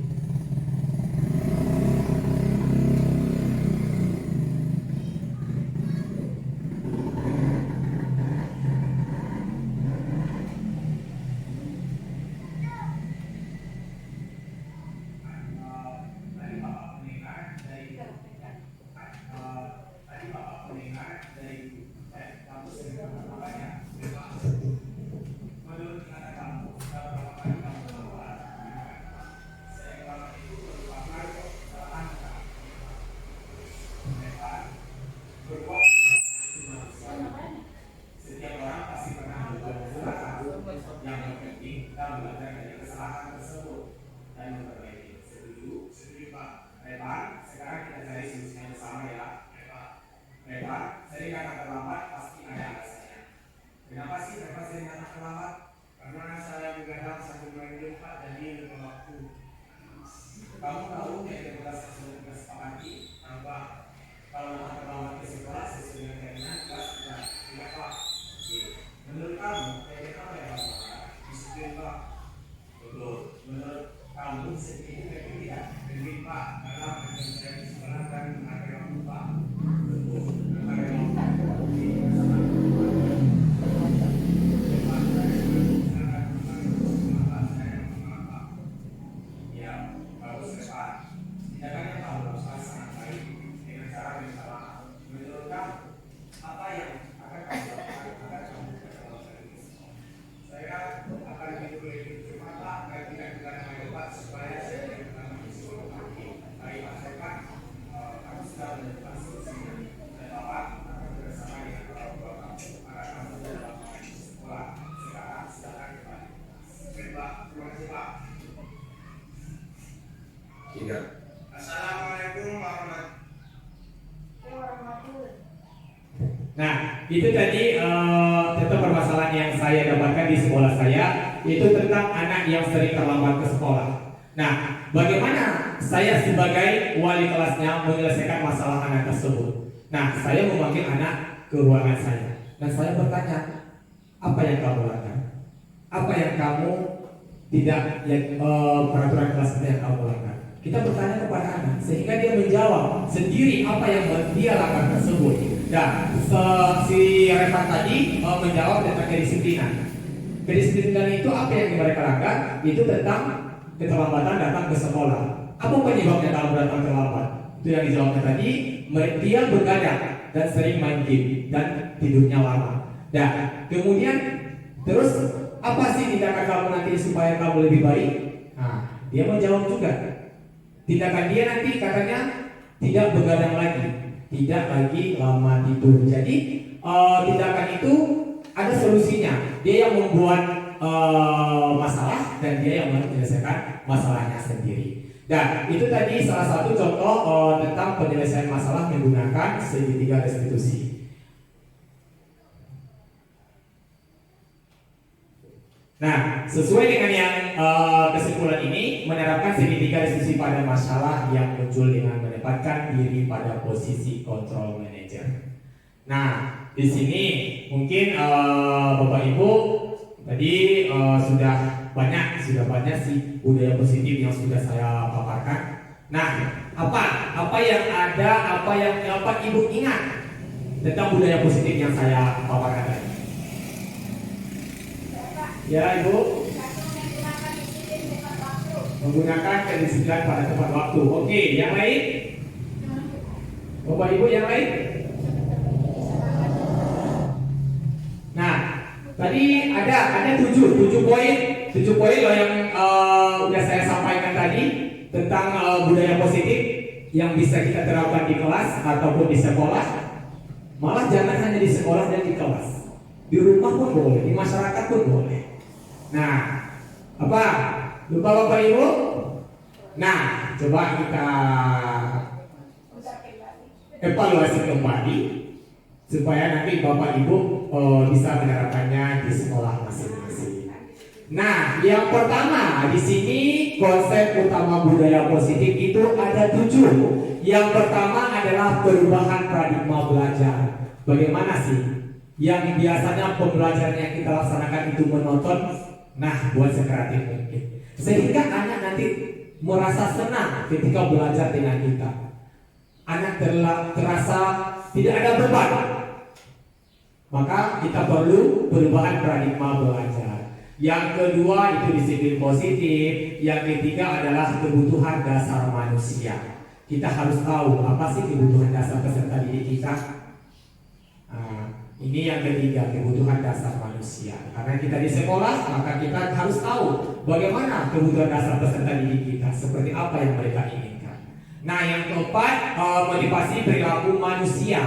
Nah, itu tadi tentang permasalahan yang saya dapatkan di sekolah saya, itu tentang anak yang sering terlambat ke sekolah. Nah, bagaimana saya sebagai wali kelasnya menyelesaikan masalah anak tersebut? Nah, saya memanggil anak ke ruangan saya dan saya bertanya, apa yang kamu lakukan? Apa yang kamu peraturan kelas yang kamu lakukan? Kita bertanya kepada anak sehingga dia menjawab sendiri apa yang dia lakukan tersebut. Dan si Revan tadi menjawab tentang kedisiplinan. Kedisiplinan itu apa yang mereka lakukan? Itu tentang keterlambatan datang ke sekolah. Apa penyebabnya kalau datang terlambat? Itu yang dijawabnya tadi. Dia begadang dan sering main game dan tidurnya lama. Dan kemudian terus apa sih tindakan kamu nanti supaya kamu lebih baik? Nah, dia menjawab juga. Tindakan dia nanti katanya tidak begadang lagi, tidak lagi lama tidur. Jadi tindakan itu ada solusinya. Dia yang membuat masalah dan dia yang menyelesaikan masalahnya sendiri. Dan itu tadi salah satu contoh tentang penyelesaian masalah menggunakan segitiga restitusi. Nah, sesuai dengan yang kesimpulan ini, menerapkan segitiga restitusi pada masalah yang muncul dengan menempatkan diri pada posisi control manager. Nah, di sini mungkin Bapak Ibu tadi sudah banyak sih budaya positif yang sudah saya paparkan. Nah, apa yang ada, apa Ibu ingat tentang budaya positif yang saya paparkan tadi? Ya, Ibu. Menggunakan kedisiplinan pada tepat waktu. Oke, yang lain? Bapak Ibu yang lain? Nah, tadi ada 7 poin loh yang udah saya sampaikan tadi tentang budaya positif yang bisa kita terapkan di kelas ataupun di sekolah. Malah jangan hanya di sekolah dan di kelas, di rumah pun boleh, di masyarakat pun boleh. Nah, apa? Lupa Bapak Ibu? Nah, coba kita evaluasi kembali supaya nanti Bapak Ibu bisa menerapkannya di sekolah masing-masing. Nah, yang pertama di sini konsep utama budaya positif itu ada 7. Yang pertama adalah perubahan paradigma belajar. Bagaimana sih? Yang biasanya pembelajaran yang kita laksanakan itu monoton. Nah, buat sekreatif mungkin. Sehingga anak nanti merasa senang ketika belajar dengan kita. Anak terasa tidak ada beban. Maka kita perlu perubahan paradigma belajar. Yang kedua itu disiplin positif. Yang ketiga adalah kebutuhan dasar manusia. Kita harus tahu apa sih kebutuhan dasar peserta didik kita. Ini yang ketiga, kebutuhan dasar manusia. Karena kita di sekolah, maka kita harus tahu bagaimana kebutuhan dasar peserta didik kita, seperti apa yang mereka inginkan. Nah, yang keempat, motivasi perilaku manusia.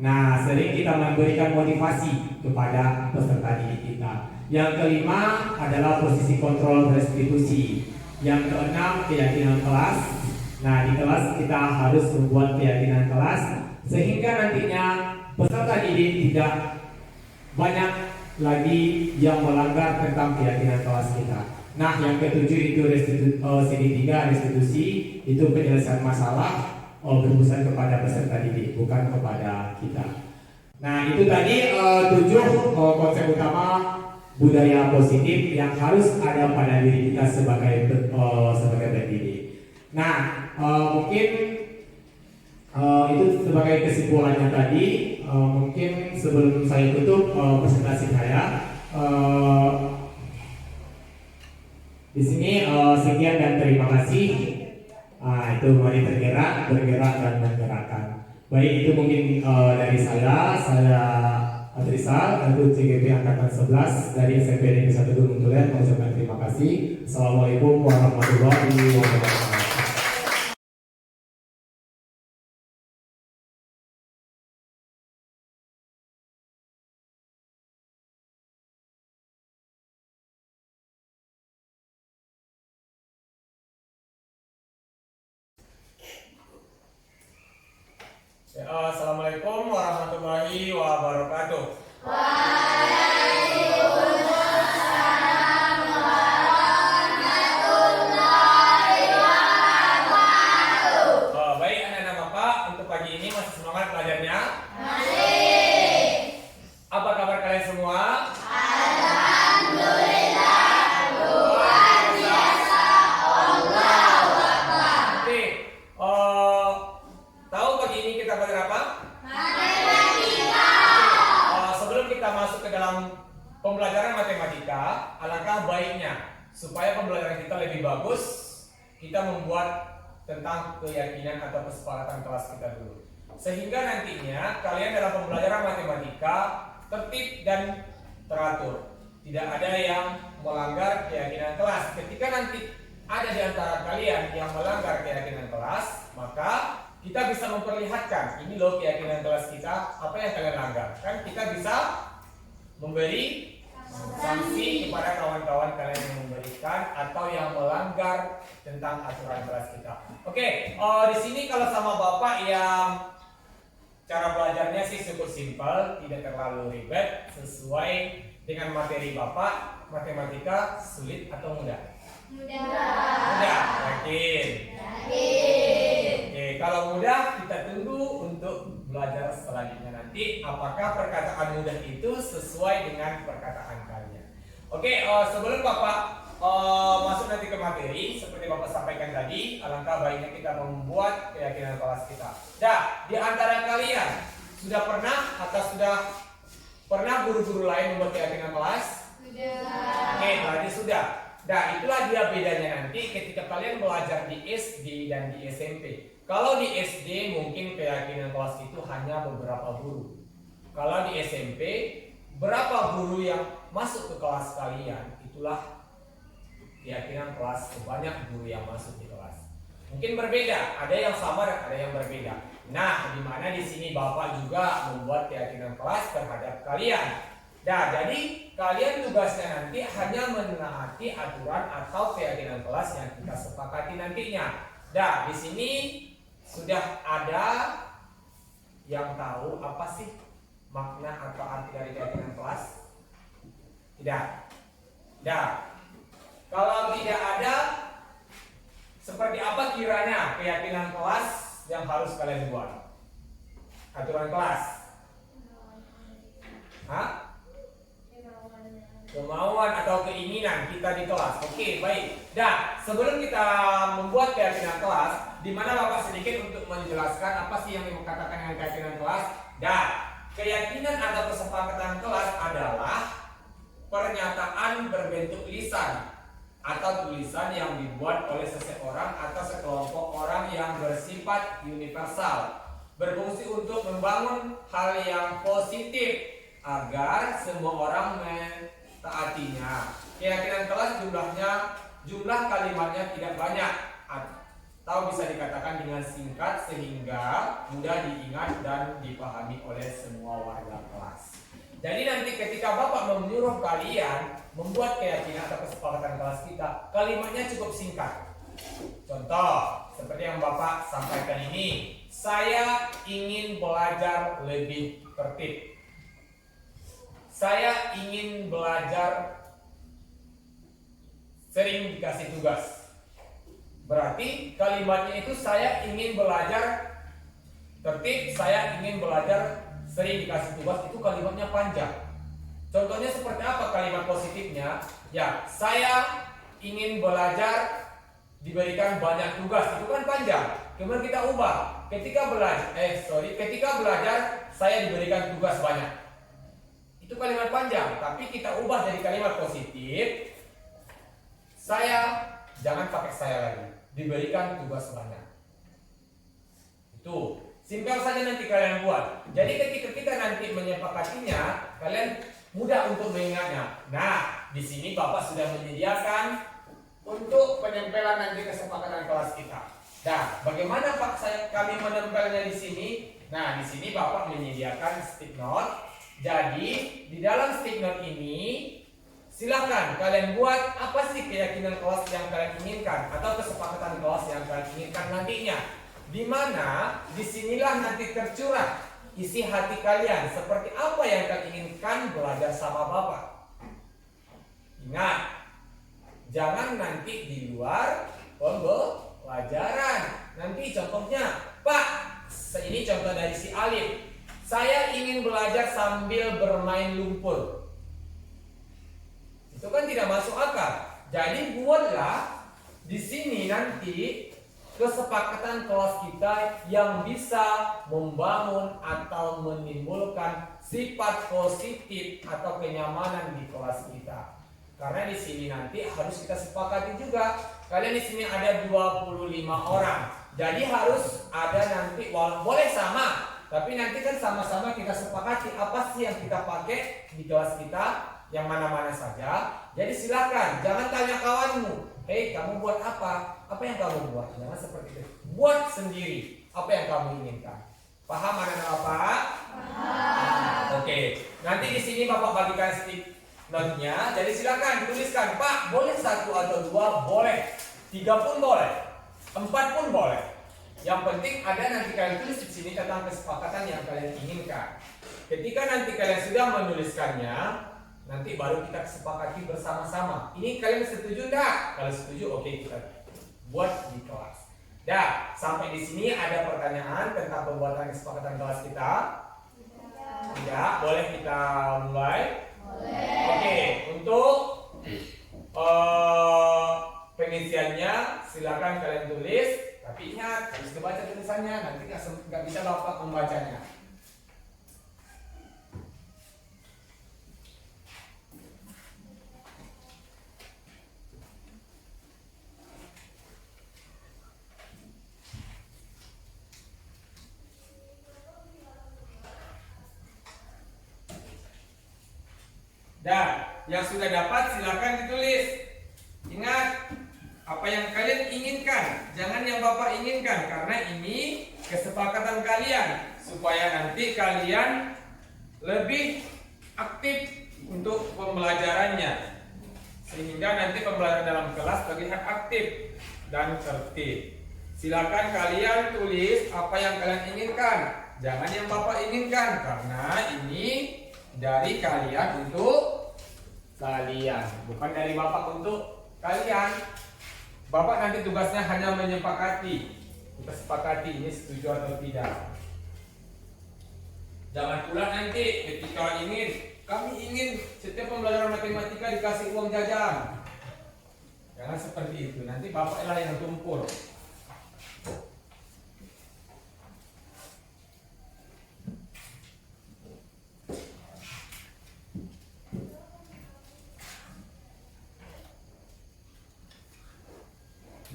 Nah, sering kita memberikan motivasi kepada peserta didik kita. Yang kelima adalah posisi kontrol restitusi. Yang keenam, keyakinan kelas. Nah, di kelas kita harus membuat keyakinan kelas sehingga nantinya peserta didik tidak banyak lagi yang melanggar tentang keyakinan kelas kita. Nah, yang ketujuh itu segitiga restitusi, itu penyelesaian masalah berpusat kepada peserta didik, bukan kepada kita. Nah, itu tadi 7 konsep utama budaya positif yang harus ada pada diri kita sebagai pendidik. Nah, mungkin itu sebagai kesimpulannya tadi. Mungkin sebelum saya tutup presentasi saya, di sini sekian dan terima kasih. Itu mari bergerak dan menggerakkan. Baik, itu mungkin dari saya Adrisal, untuk CGP Angkatan 11 dari SMP Negeri 1 Gunung Tulen mengucapkan terima kasih. Assalamualaikum warahmatullahi wabarakatuh. Assalamualaikum warahmatullahi wabarakatuh. Waalaikumsalam warahmatullahi wabarakatuh. Baik anak-anak Bapak, untuk pagi ini masih semangat belajarnya? Masih. Apa kabar kalian semua? Alhamdulillah, luar biasa. Allahu Akbar. Oke, tahu pagi ini kita belajar apa? Matematika. Sebelum kita masuk ke dalam pembelajaran matematika, alangkah baiknya supaya pembelajaran kita lebih bagus, kita membuat tentang keyakinan atau kesepakatan kelas kita dulu. Sehingga nantinya kalian dalam pembelajaran matematika tertib dan teratur. Tidak ada yang melanggar keyakinan kelas. Ketika nanti ada di antara kalian yang melanggar keyakinan kelas, maka kita bisa memperlihatkan, ini loh keyakinan kelas kita, apa yang kalian langgar. Kan kita bisa memberi sanksi kepada kawan-kawan kalian yang memberikan atau yang melanggar tentang aturan kelas kita. Oke, di sini kalau sama Bapak yang cara belajarnya sih cukup simpel, tidak terlalu ribet, sesuai dengan materi Bapak. Matematika sulit atau mudah? Mudah, yakin? Oke, kalau mudah kita tunggu untuk belajar selanjutnya nanti apakah perkataan mudah itu sesuai dengan perkataan kalian. Oke, sebelum Bapak masuk nanti ke materi, seperti Bapak sampaikan tadi, alangkah baiknya kita membuat keyakinan kelas kita. Di antara kalian sudah pernah atau sudah pernah guru-guru lain membuat keyakinan kelas? Oke, berarti sudah. Itulah dia bedanya nanti ketika kalian belajar di SD dan di SMP. Kalau di SD mungkin keyakinan kelas itu hanya beberapa guru. Kalau di SMP, berapa guru yang masuk ke kelas kalian, itulah keyakinan kelas, sebanyak guru yang masuk di kelas. Mungkin berbeda, ada yang sama dan ada yang berbeda. Nah, di mana di sini Bapak juga membuat keyakinan kelas terhadap kalian. Jadi kalian tugasnya nanti hanya menaati aturan atau keyakinan kelas yang kita sepakati nantinya. Di sini sudah ada yang tahu apa sih makna atau arti dari keyakinan kelas? Tidak. Kalau tidak ada, seperti apa kiranya keyakinan kelas yang harus kalian buat? Aturan kelas. Kemauan atau keinginan kita di kelas. Oke, baik. Sebelum kita membuat keyakinan kelas, di mana Bapak sedikit untuk menjelaskan apa sih yang dikatakan dengan keyakinan kelas. Keyakinan atau kesepakatan kelas adalah pernyataan berbentuk lisan atau tulisan yang dibuat oleh seseorang atau sekelompok orang yang bersifat universal, berfungsi untuk membangun hal yang positif agar semua orang mentaatinya. Keyakinan kelas jumlah kalimatnya tidak banyak atau bisa dikatakan dengan singkat sehingga mudah diingat dan dipahami oleh semua warga kelas. Jadi nanti ketika Bapak menyuruh kalian membuat keyakinan atau kesepakatan kelas kita, kalimatnya cukup singkat. Contoh, seperti yang Bapak sampaikan ini, saya ingin belajar lebih tertib. Saya ingin belajar sering dikasih tugas. Berarti kalimatnya itu saya ingin belajar tertib, saya ingin belajar sering dikasih tugas, itu kalimatnya panjang. Contohnya seperti apa kalimat positifnya? Saya ingin belajar diberikan banyak tugas, itu kan panjang. Kemudian kita ubah, ketika belajar saya diberikan tugas banyak. Itu kalimat panjang, tapi kita ubah jadi kalimat positif. Saya, jangan pakai saya lagi, diberikan tugas banyak. Itu simpel saja nanti kalian buat. Jadi ketika kita nanti menyepakatinya, kalian mudah untuk mengingatnya. Di sini Bapak sudah menyediakan untuk penempelan nanti kesepakatan kelas kita. Bagaimana kami menempelnya di sini? Di sini Bapak menyediakan stick note. Jadi di dalam stick note ini silakan kalian buat apa sih keyakinan kelas yang kalian inginkan atau kesepakatan kelas yang kalian inginkan nantinya. Di mana disinilah nanti tercurah isi hati kalian seperti apa yang kalian inginkan belajar sama Bapak. Ingat, jangan nanti di luar pembelajaran. Nanti contohnya, Pak, ini contoh dari si Alif. Saya ingin belajar sambil bermain lumpur. Itu kan tidak masuk akal. Jadi buatlah di sini nanti kesepakatan kelas kita yang bisa membangun atau menimbulkan sifat positif atau kenyamanan di kelas kita. Karena di sini nanti harus kita sepakati juga. Kalian di sini ada 25 orang. Jadi harus ada nanti, boleh sama, tapi nanti kan sama-sama kita sepakati apa sih yang kita pakai di kelas kita, yang mana-mana saja. Jadi silakan, jangan tanya kawanmu, kamu buat apa? Apa yang kamu buat? Jangan seperti itu. Buat sendiri apa yang kamu inginkan. Paham anak-anak Bapak? Paham. Oke. Nanti di sini Bapak bagikan stick notnya. Jadi silakan tuliskan, Pak, boleh 1 atau 2, boleh. 3 pun boleh. 4 pun boleh. Yang penting ada nanti kalian tulis di sini tentang kesepakatan yang kalian inginkan. Ketika nanti kalian sudah menuliskannya, nanti baru kita kesepakati bersama-sama. Ini kalian setuju enggak? Kalau setuju, oke, kita buat di kelas. Dah, sampai di sini ada pertanyaan tentang pembuatan kesepakatan kelas kita? Tidak, boleh kita mulai? Boleh. Oke, untuk pengisiannya silakan kalian tulis. Tapi ingat, harus dibaca tulisannya, nanti nggak bisa Bapak membacanya. Dan yang sudah dapat silakan ditulis. Ingat apa yang kalian inginkan, jangan yang Bapak inginkan, karena ini kesepakatan kalian supaya nanti kalian lebih aktif untuk pembelajarannya, sehingga nanti pembelajaran dalam kelas terlihat aktif dan tertib. Silakan kalian tulis apa yang kalian inginkan, jangan yang Bapak inginkan, karena ini dari kalian untuk kalian, bukan dari Bapak untuk kalian. Bapak nanti tugasnya hanya menyepakati, kita sepakati ini setuju atau tidak. Jangan pula nanti ketika kami ingin setiap pembelajaran matematika dikasih uang jajan. Jangan seperti itu, nanti Bapak lah yang tumpul.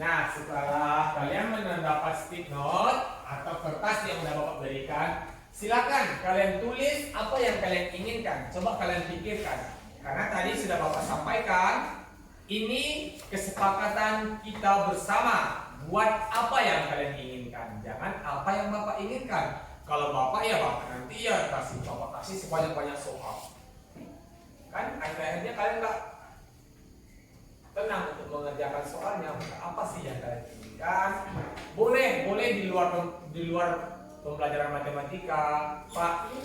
Nah, setelah kalian mendapat stick note atau kertas yang sudah Bapak berikan, silakan kalian tulis apa yang kalian inginkan. Coba kalian pikirkan. Karena tadi sudah Bapak sampaikan, ini kesepakatan kita bersama. Buat apa yang kalian inginkan. Jangan apa yang Bapak inginkan. Kalau Bapak ya Bapak nanti ya Bapak kasih sebanyak-banyak soal. Kan akhirnya kalian nggak tenang untuk mengerjakan soalnya. Apa sih yang kalian inginkan? Boleh di luar pembelajaran matematika, Pak.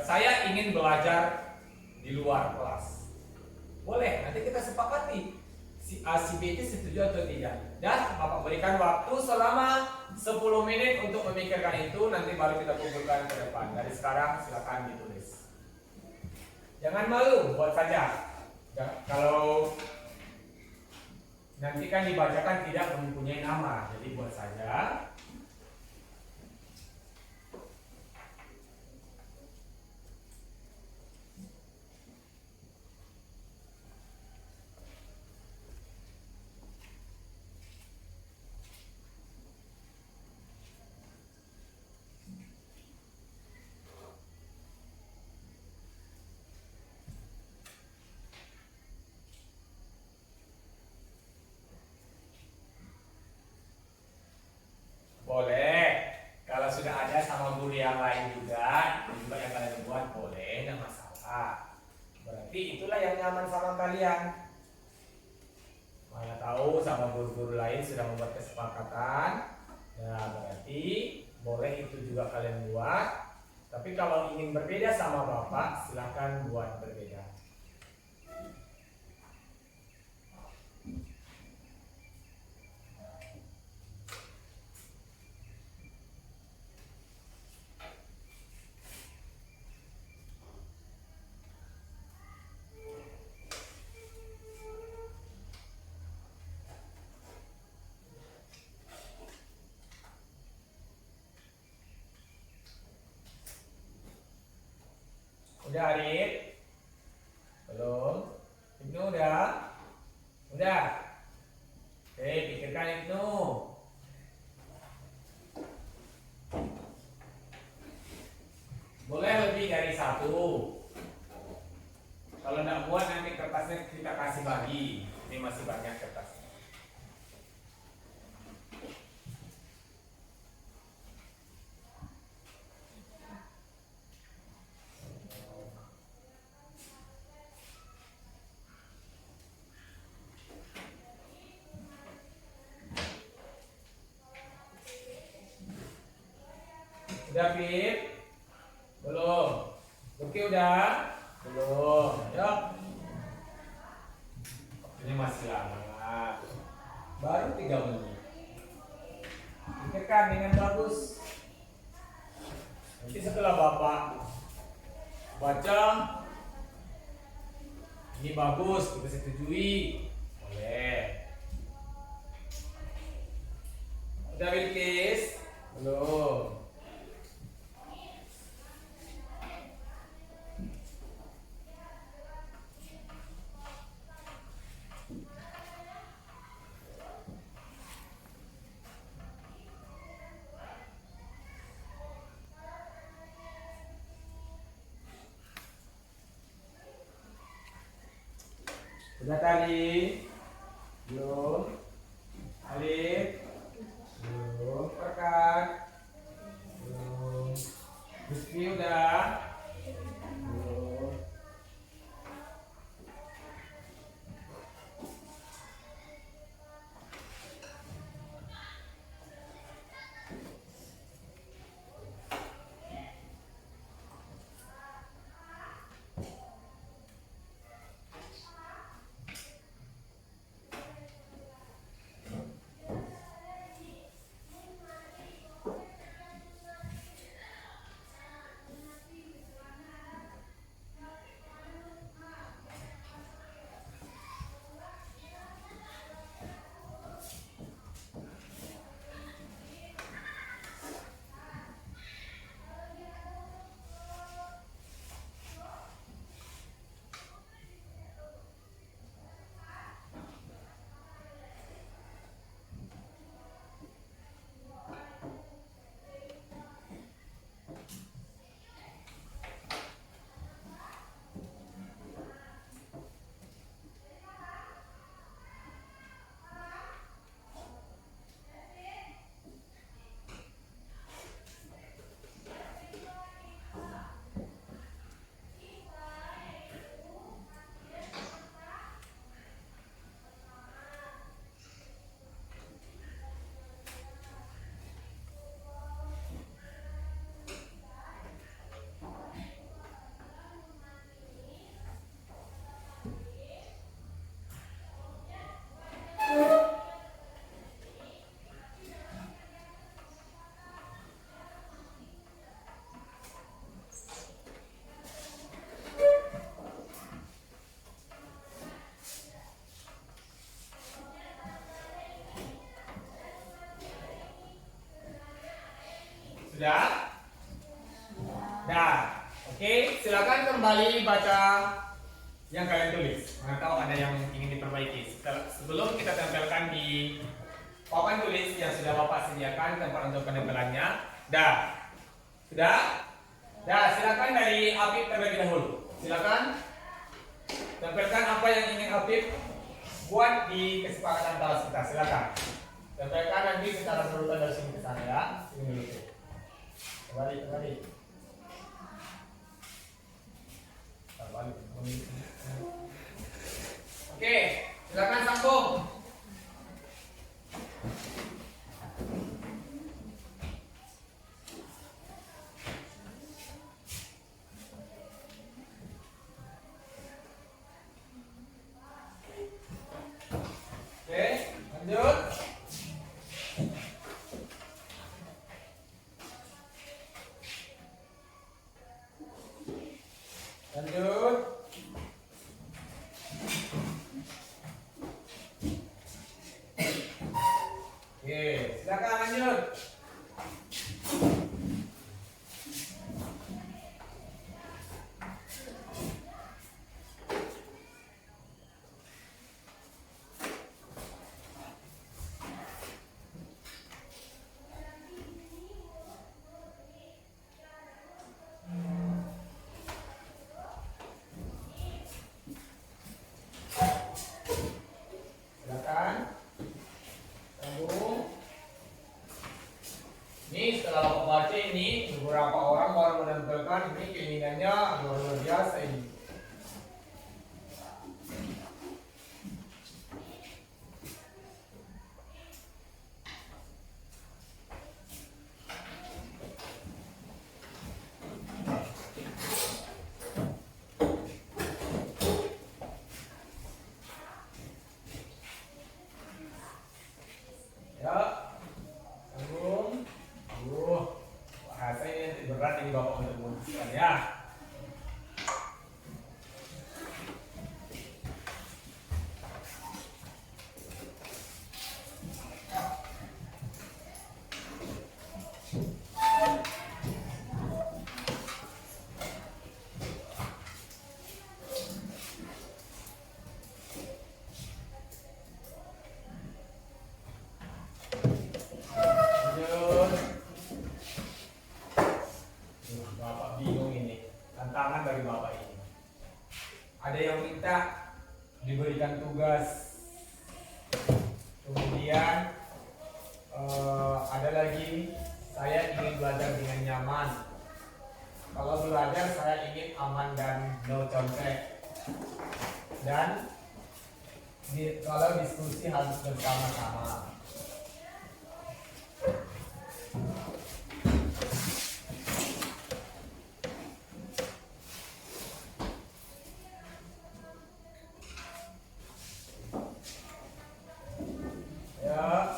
Saya ingin belajar di luar kelas. Boleh, nanti kita sepakati si A si B itu setuju atau tidak. Dan Bapak berikan waktu selama 10 menit untuk memikirkan itu, nanti baru kita kumpulkan ke depan. Dari sekarang silakan ditulis. Jangan malu, buat saja. Kalau nanti kan dibacakan tidak mempunyai nama, jadi buat saja. Boleh, kalau sudah ada sama guru yang lain juga, itu juga yang kalian buat boleh, tidak masalah. Berarti itulah yang nyaman sama kalian. Mana tahu sama guru-guru lain sudah membuat kesepakatan, nah berarti boleh itu juga kalian buat. Tapi kalau ingin berbeda sama Bapak, silahkan buat berbeda. Udah Arif? Belum? Ibnu udah? Udah? Oke, pikirkan Ibnu. Boleh lebih dari satu. Kalau tidak buat nanti kertasnya kita kasih bagi. Ini masih banyak kertasnya. Udah Fit? Belum. Oke udah? Belum. Yuk. Ini masih lama. Baru 3 menit. Pikirkan dengan bagus. Nanti setelah Bapak baca ini bagus, kita setujui. Boleh. Udah Bilkis? Belum. Udah tadi? Belum? Alif? Belum? Perkan? Belum? Rizky udah? Belum? Sudah? Dah. Oke, silakan kembali baca yang kalian tulis. Mana tahu ada yang ingin diperbaiki. Sebelum kita tempelkan di papan tulis yang sudah Bapak sediakan tempat untuk penempelannya. Dah. Sudah? Dah, silakan dari Apip terlebih dahulu. Silakan tempelkan apa yang ingin Apip buat di kesepakatan kelas kita. Silakan. Tempelkan nanti secara berurutan dari sini ke sana ya. Sini dulu. Kembali. Oke, silakan sambung. Oke, lanjut. Lanjut. Oke, silakan lanjut. Silakan. Sambung. Ini setelah Bapak baca ini, beberapa orang baru menempelkan ini keinginannya luar biasa ini. Dah. Lanjut. Bapak bingung ini. Tantangan dari Bapak ini. Ada yang minta diberikan tugas. Kemudian ada lagi saya ingin belajar dengan nyaman. Kalau belajar saya ingin aman dan no contek. Dan kalau diskusi harus bersama-sama. Ya.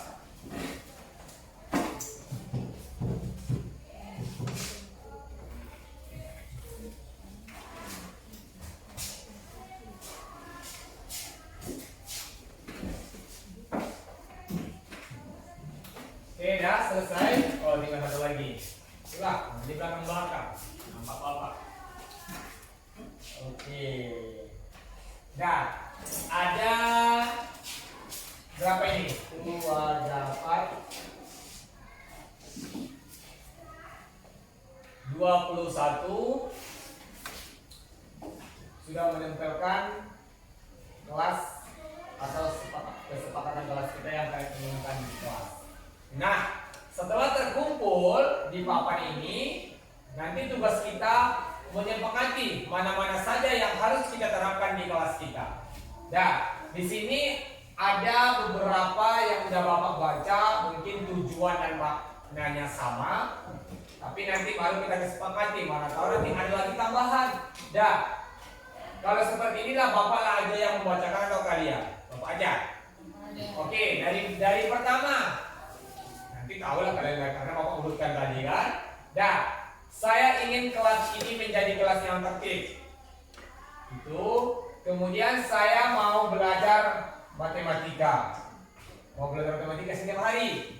Oke, dah selesai. Oh, tinggal satu lagi. Itulah di belakang-belakang. Nampak apa? Oke. Dah. Ada berapa ini? 2 dapat 21 sudah menempelkan kelas atau kesepakatan kelas kita yang kalian inginkan di kelas. Nah, setelah terkumpul di papan ini, nanti tugas kita menyepakati mana-mana saja yang harus kita terapkan di kelas kita. Nah, di sini ada beberapa yang sudah Bapak baca, mungkin tujuan dan maknanya sama, tapi nanti baru kita kesepakati, mana tahu nanti ada lagi tambahan. Dah, kalau seperti inilah Bapak lah aja yang membacakan atau kalian? Bapak aja. Oke, dari pertama. Nanti tahu lah kalian karena Bapak urutkan tadi kan. Dah, saya ingin kelas ini menjadi kelas yang tertib. Itu. Kemudian saya mau belajar matematika. Mau belajar matematika setiap hari.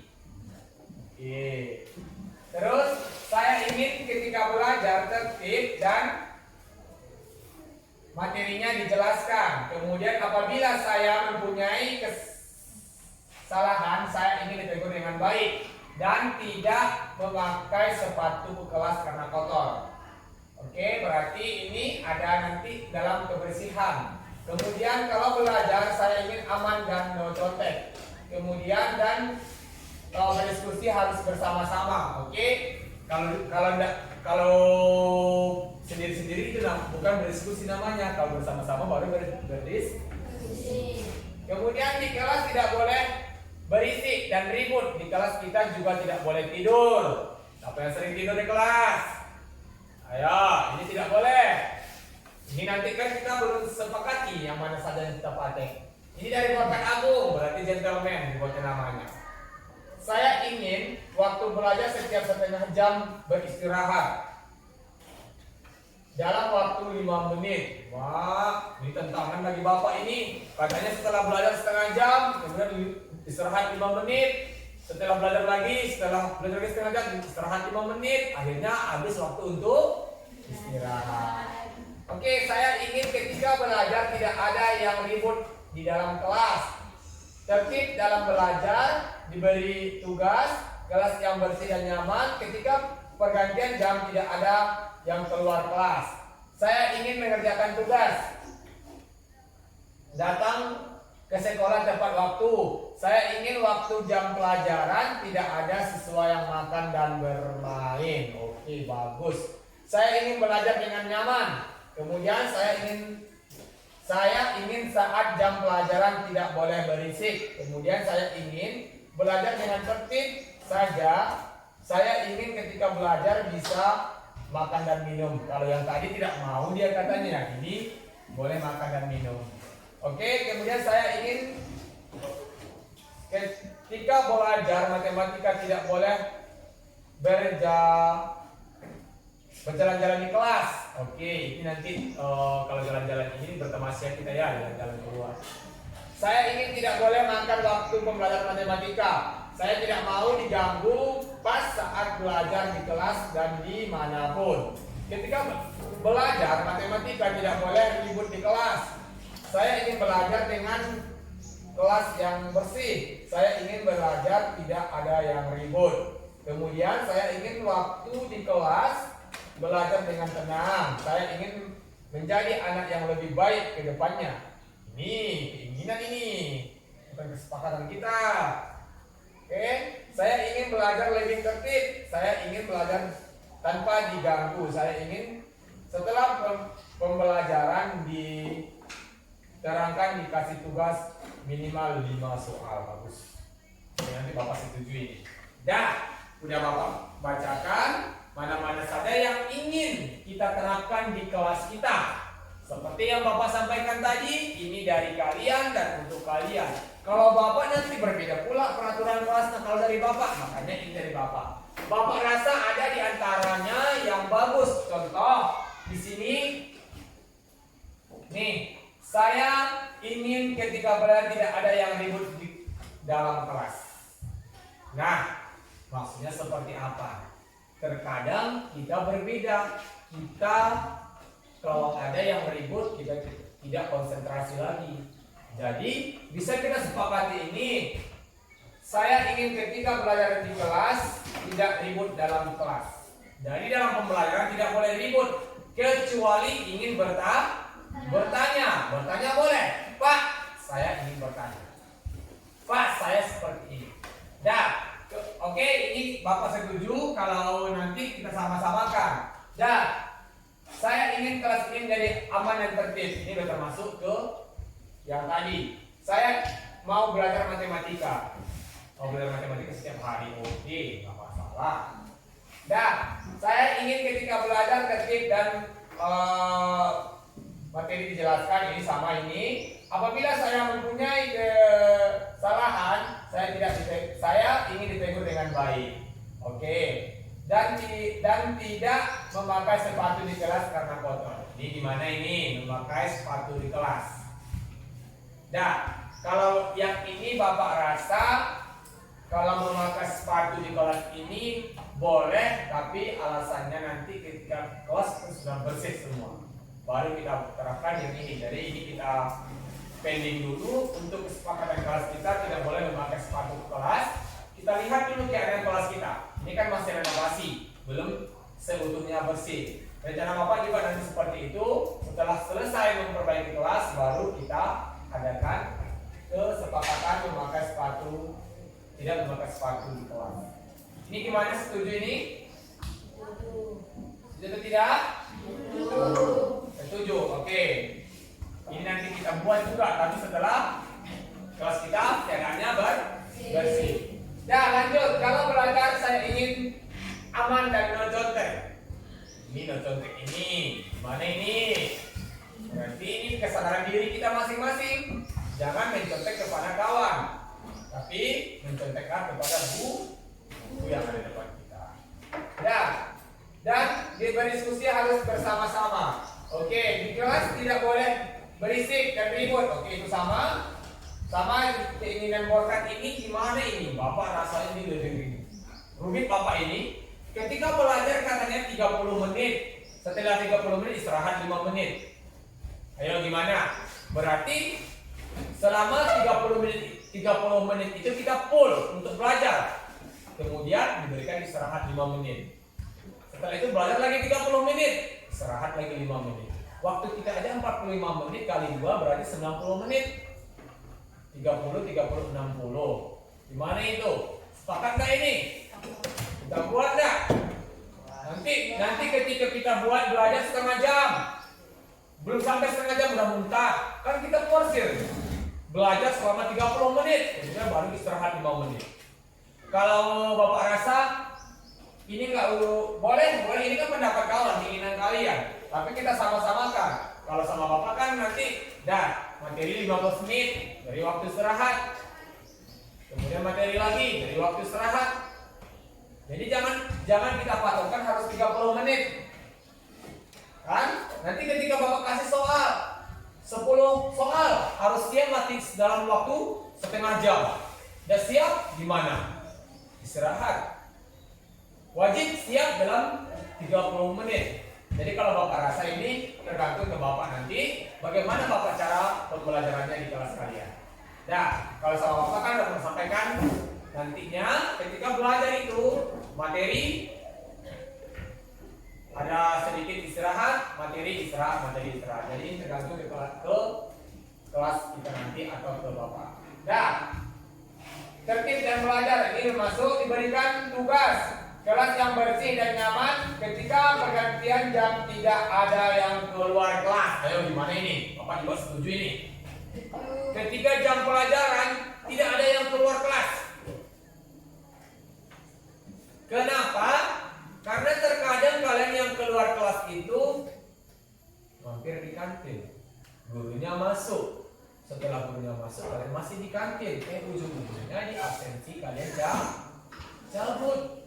Oke. Terus saya ingin ketika belajar tertib dan materinya dijelaskan. Kemudian apabila saya mempunyai kesalahan, saya ingin ditegur dengan baik dan tidak memakai sepatu ke kelas karena kotor. Oke, berarti ini ada nanti dalam kebersihan. Kemudian kalau belajar saya ingin aman dan no contek. Kemudian dan kalau berdiskusi harus bersama-sama. Oke? Kalau sendiri-sendiri itu bukan berdiskusi namanya. Kalau bersama-sama baru berdiskusi. Kemudian di kelas tidak boleh berisik dan ribut. Di kelas kita juga tidak boleh tidur. Siapa yang sering tidur di kelas? Ayo, ini tidak boleh. Ini nanti kan kita belum sepakati yang mana saja yang kita pakai. Ini dari Bapak Agung, berarti gentleman dibuatnya namanya. Saya ingin waktu belajar setiap setengah jam beristirahat dalam waktu 5 menit. Wah, ini tantangan bagi Bapak ini. Katanya setelah belajar setengah jam, kemudian istirahat 5 menit. Setelah belajar lagi setengah jam, istirahat 5 menit. Akhirnya habis waktu untuk istirahat. Oke, saya ingin ketika belajar tidak ada yang ribut di dalam kelas. Tertib dalam belajar, diberi tugas, kelas yang bersih dan nyaman. Ketika pergantian jam tidak ada yang keluar kelas. Saya ingin mengerjakan tugas. Datang ke sekolah tepat waktu. Saya ingin waktu jam pelajaran tidak ada siswa yang makan dan bermain. Oke, bagus. Saya ingin belajar dengan nyaman. Kemudian saya ingin saat jam pelajaran tidak boleh berisik. Kemudian saya ingin belajar dengan tertib saja. Saya ingin ketika belajar bisa makan dan minum. Kalau yang tadi tidak mau dia katanya, ini boleh makan dan minum. Oke, kemudian saya ingin ketika belajar matematika tidak boleh berjalan-jalan di kelas. Oke, ini nanti kalau jalan-jalan ini bertemasya kita ya, jalan-jalan keluar. Saya ingin tidak boleh makan waktu pembelajaran matematika. Saya tidak mau diganggu pas saat belajar di kelas dan dimanapun. Ketika belajar matematika tidak boleh ribut di kelas. Saya ingin belajar dengan kelas yang bersih. Saya ingin belajar tidak ada yang ribut. Kemudian saya ingin waktu di kelas belajar dengan tenang. Saya ingin menjadi anak yang lebih baik ke depannya. Ini keinginan ini, bukan kesepakatan kita. Oke, saya ingin belajar lebih tertib. Saya ingin belajar tanpa diganggu. Saya ingin setelah pembelajaran diterangkan dikasih tugas minimal 5 soal. Bagus. Nanti Bapak setujui ini. Dah, udah Bapak bacakan mana-mana saja yang ingin kita terapkan di kelas kita. Seperti yang Bapak sampaikan tadi, ini dari kalian dan untuk kalian. Kalau Bapak nanti berbeda pula peraturan kelasnya kalau dari Bapak, makanya ini dari Bapak. Bapak rasa ada di antaranya yang bagus. Contoh di sini, nih, saya ingin ketika belajar tidak ada yang ribut di dalam kelas. Nah, maksudnya seperti apa? Terkadang kita berbeda. Kita kalau ada yang ribut kita tidak konsentrasi lagi. Jadi bisa kita sepakati ini. Saya ingin ketika belajar di kelas tidak ribut dalam kelas. Jadi dalam pembelajaran tidak boleh ribut kecuali ingin bertanya. Bertanya boleh. Pak, saya ingin bertanya. Pak, saya seperti ini. Dah. Oke, ini Bapak setuju kalau nanti kita sama-samakan. Dah. Saya ingin kelas ini menjadi aman dan tertib. Ini sudah termasuk ke yang tadi. Saya mau belajar matematika. Mau belajar matematika setiap hari. Oke, nggak masalah. Dah, saya ingin ketika belajar tertib dan materi dijelaskan ini sama ini. Apabila saya mempunyai kesalahan, saya ingin ditegur dengan baik. Oke. Dan tidak memakai sepatu di kelas karena kotor. Ini gimana ini memakai sepatu di kelas? Nah, kalau yang ini Bapak rasa kalau memakai sepatu di kelas ini boleh, tapi alasannya nanti ketika kelas sudah bersih semua, baru kita terapkan yang ini. Jadi ini kita pending dulu untuk kesepakatan kelas kita tidak boleh memakai sepatu ke kelas. Kita lihat dulu keadaan kelas kita. Ini kan masih renovasi, belum seutuhnya bersih. Rencana Bapak juga nanti seperti itu. Setelah selesai memperbaiki kelas, baru kita adakan kesepakatan memakai sepatu, tidak memakai sepatu di kelas. Ini gimana, setuju ini? Setuju atau tidak? Setuju. Oke. Ini nanti kita buat juga, tapi setelah kelas kita keadaannya bersih. Nah, lanjut. Kalau belajar saya ingin aman dan no contek. Ini no contek ini. Mana ini? Berarti ini kesadaran diri kita masing-masing. Jangan mencontek kepada kawan, tapi mencontekkan kepada buku yang ada di depan kita. Nah, dan di berdiskusi harus bersama-sama. Oke, di kelas tidak boleh berisik dan ribut. Oke, itu sama keinginan Borkan ini gimana ini? Bapak rasanya ini lebih rumit Bapak ini. Ketika belajar katanya 30 menit. Setelah 30 menit istirahat 5 menit. Ayo gimana? Berarti selama 30 menit itu kita full untuk belajar. Kemudian diberikan istirahat 5 menit. Setelah itu belajar lagi 30 menit. Istirahat lagi 5 menit. Waktu kita aja 45 menit kali 2 berarti 90 menit. 30, 60. Gimana itu? Sepakat nggak ini? Kita buat nggak? Nanti ketika kita buat belajar setengah jam, belum sampai setengah jam udah muntah. Kan kita porsir. Belajar selama 30 menit, kemudian baru istirahat 5 menit. Kalau Bapak rasa ini nggak boleh, ini kan pendapat kawan, keinginan kalian. Tapi kita sama-samakan. Kalau sama Bapak kan nanti materi 15 menit dari waktu istirahat. Kemudian materi lagi dari waktu istirahat. Jadi jangan kita patokkan harus 30 menit. nanti ketika Bapak kasih soal 10 soal harus siap mati dalam waktu setengah jam. Dan siap gimana? Istirahat. Wajib siap dalam 30 menit. Jadi kalau Bapak rasa ini tergantung ke Bapak nanti bagaimana Bapak cara pembelajarannya di kelas kalian. Nah, kalau sama Bapak kan sudah sampaikan nantinya ketika belajar itu materi ada sedikit istirahat, materi istirahat, materi istirahat. Jadi ini tergantung ke kelas kita nanti atau ke Bapak. Nah, tertib dan belajar ini masuk diberikan tugas. Kelas yang bersih dan nyaman ketika pergantian jam tidak ada yang keluar kelas. Ayo gimana ini? Bapak juga setuju ini? Ketika jam pelajaran tidak ada yang keluar kelas. Kenapa? Karena terkadang kalian yang keluar kelas itu mampir di kantin. Gurunya masuk. Setelah gurunya masuk kalian masih di kantin. Ujung-ujungnya di absensi kalian cabut.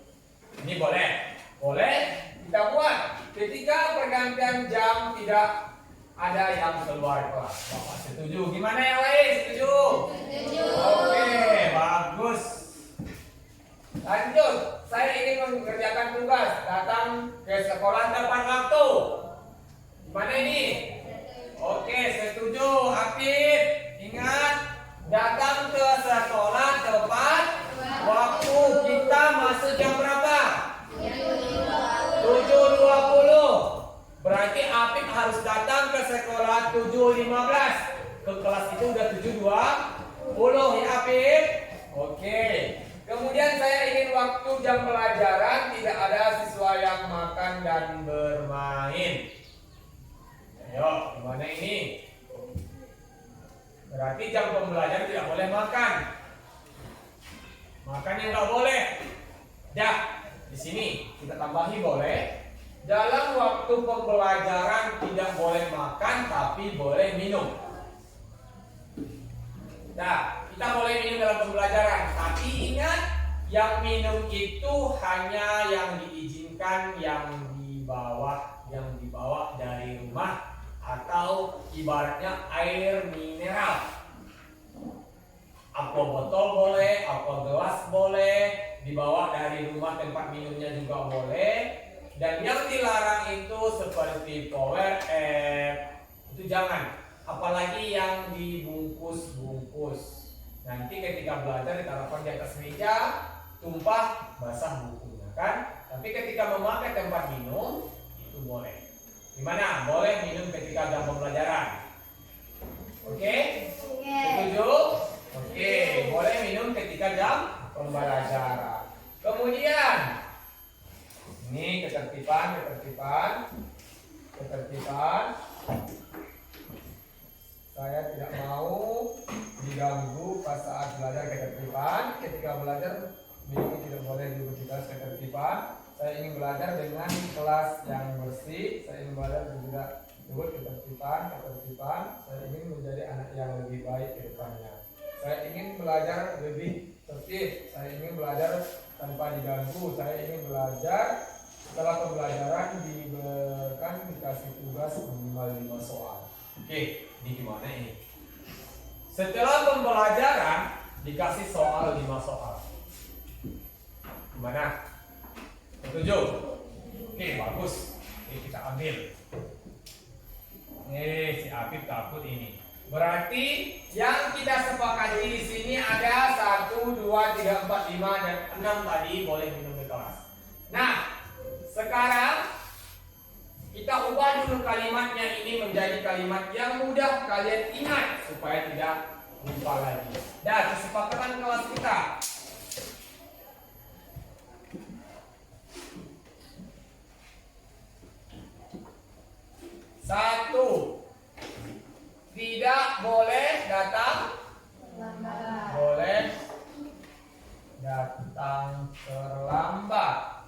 Ini boleh kita buat ketika pergantian jam tidak ada yang keluar kelas. Bapak setuju? Gimana yang lain? Setuju? Setuju. Oke, bagus. Lanjut, saya ingin mengerjakan tugas. Datang ke sekolah tepat waktu. Gimana ini? Oke, setuju. Apip, ingat datang ke sekolah tepat waktu. Kita masuk jam berapa? 7.20. Berarti Apip harus datang ke sekolah 7.15. Ke kelas itu udah 7.20 ya Apip. Oke. Kemudian saya ingin waktu jam pelajaran tidak ada siswa yang makan dan bermain. Ayo, gimana ini? Berarti jam pembelajaran tidak boleh makan. Makan yang nggak boleh. Ya, di sini kita tambahi boleh. Dalam waktu pembelajaran tidak boleh makan tapi boleh minum. Nah, kita boleh minum dalam pembelajaran, tapi ingat yang minum itu hanya yang diizinkan yang dibawa dari rumah atau ibaratnya air mineral. Aqua botol boleh, aqua gelas boleh, dibawa dari rumah tempat minumnya juga boleh. Dan yang dilarang itu seperti power itu jangan. Apalagi yang dibungkus-bungkus. Nanti ketika belajar ditaruhkan di atas meja, tumpah basah bukunya kan. Tapi ketika memakai tempat minum itu boleh. Gimana? Boleh minum ketika jam pembelajaran. Oke? Setuju? Oke, boleh minum ketika jam pembelajaran. Kemudian ini ketertiban. Saya tidak mau diganggu pas saat belajar ketertiban. Ketika belajar ini tidak boleh diberikan ketertiban. Saya ingin belajar dengan kelas yang bersih. Saya ingin belajar juga dengan ketertiban. Saya ingin menjadi anak yang lebih baik ke depannya. Saya ingin belajar lebih tertib. Saya ingin belajar tanpa diganggu. Saya ingin belajar setelah pembelajaran dikasih tugas minimal 5 soal. Oke, ini gimana ini? Setelah pembelajaran dikasih soal 5 soal. Gimana? Setuju? Oke, bagus. Oke, kita ambil. Si Apip takut ini. Berarti yang kita sepakati di sini ada 1, 2, 3, 4, 5 dan 6 tadi boleh minum di kelas. Nah, sekarang kita ubah dulu kalimatnya ini menjadi kalimat yang mudah kalian ingat supaya tidak lupa lagi. Dan kesepakatan kelas kita. 1, tidak boleh datang terlambat.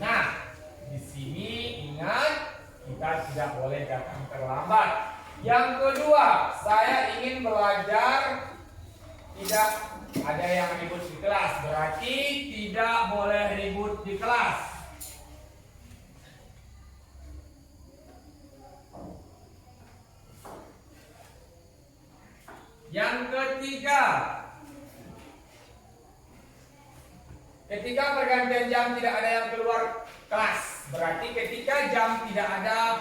Nah, di sini ingat kita tidak boleh datang terlambat. Yang kedua, saya ingin belajar tidak ada yang ribut di kelas. Berarti tidak boleh ribut di kelas. Yang ketiga, ketika pergantian jam tidak ada yang keluar kelas, berarti ketika jam tidak ada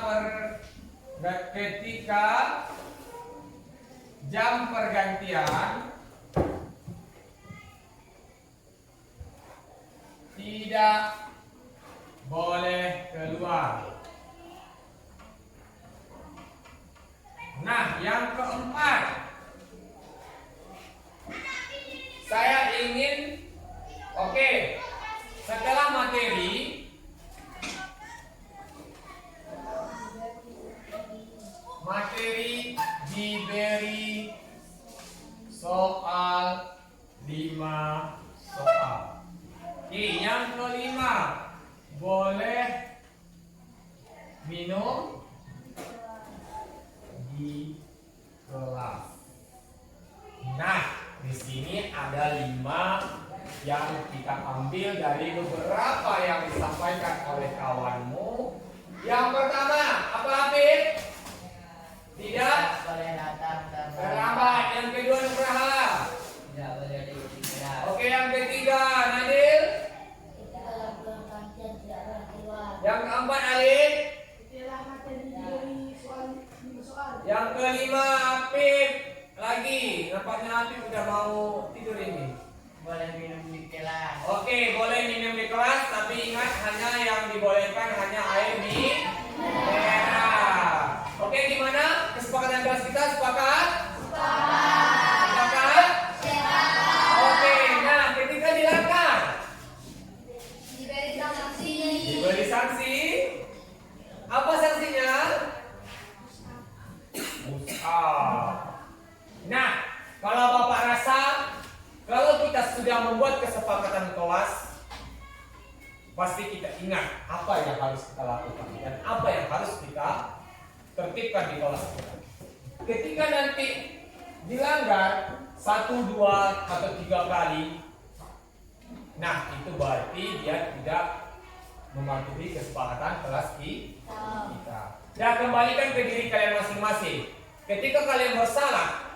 ketika jam pergantian tidak boleh keluar. Nah, yang keempat, saya ingin, setelah materi diberi soal 5 soal. Yang kelima, boleh minum di kelas. Nah, di sini ada 5 yang kita ambil dari beberapa yang disampaikan oleh kawanmu. Yang pertama, apa Hafid? Tidak boleh datang terlambat. Yang kedua, Nugraha. tidak boleh diikuti kelas. Oke, yang ketiga, Nadil. Dalam pergantian tidak boleh keluar. Yang keempat, Alif. Setelah materi diberi soal 5 soal. Yang kelima, Apip. Lagi, nampaknya Apip udah mau tidur ini. Boleh minum di kelas. Oke, boleh minum di kelas, tapi ingat hanya yang dibolehkan hanya air merah. Oke, gimana kesepakatan kelas kita? Sepakat? Sepakat? Oke, nah ketika dilanggar, Diberi sanksi. diberi sanksi. Apa sanksinya? Mus'ab. Nah, kalau Bapak rasa kalau kita sudah membuat kesepakatan kelas, pasti kita ingat apa yang harus kita lakukan dan apa yang harus kita tertibkan di kelas kita. Ketika nanti dilanggar 1, 2, atau 3 kali, nah itu berarti dia tidak mematuhi kesepakatan kelas kita. Dan kembalikan ke diri kalian masing-masing. Ketika kalian bersalah,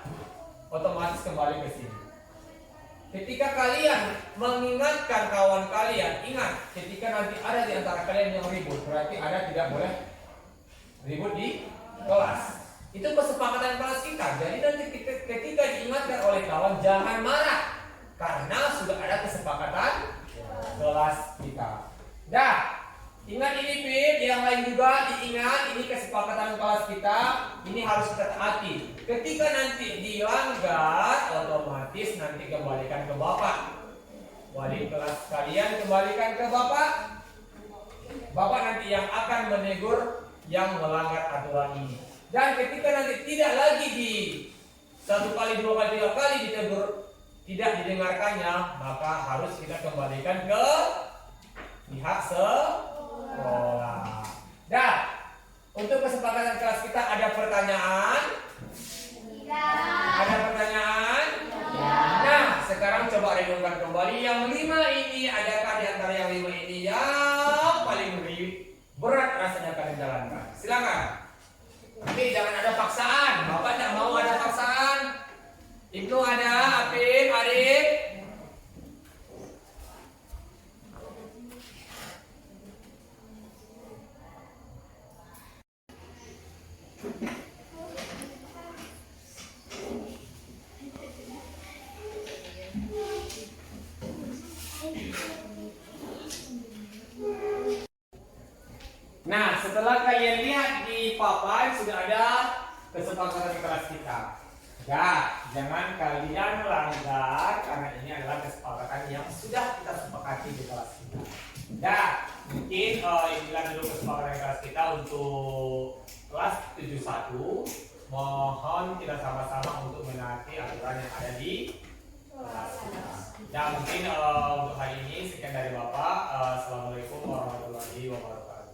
otomatis kembali ke sini. Ketika kalian mengingatkan kawan kalian, ingat ketika nanti ada di antara kalian yang ribut, berarti ada tidak boleh ribut di kelas. Itu kesepakatan kelas kita. Jadi nanti ketika diingatkan oleh kawan, jangan marah karena sudah ada kesepakatan kelas kita. Dah, ingat ini Pip, yang lain juga diingat ini kesepakatan kelas kita, ini harus kita taati. Ketika nanti dilanggar, otomatis nanti kembalikan ke Bapak. Wali kelas kalian kembalikan ke Bapak. Bapak nanti yang akan menegur yang melanggar aturan ini. Dan ketika nanti tidak lagi di 1 kali, 2 kali, 3 kali ditegur, tidak didengarkannya, maka harus kita kembalikan ke pihak sekolah. Dan untuk kesepakatan kelas kita ada pertanyaan? Ada pertanyaan? Nah, sekarang coba renungkan kembali yang 5 ini, adakah di antara yang 5 ini yang paling berat rasanya kalian jalankan? Silakan. Tapi jangan ada paksaan. Bapak tidak mau ada paksaan. Ibnu ada, Apip, Arif. Nah, setelah kalian lihat di papan sudah ada kesepakatan kelas kita. Ya, jangan kalian langgar karena ini adalah kesepakatan yang sudah kita sepakati di kelas kita. Ya, mungkin inilah dulu kesepakatan kelas kita untuk kelas 71. Mohon kita sama-sama untuk menaati aturan yang ada di kelas kita. Ya, mungkin untuk hari ini sekian dari Bapak. Assalamualaikum warahmatullahi wabarakatuh.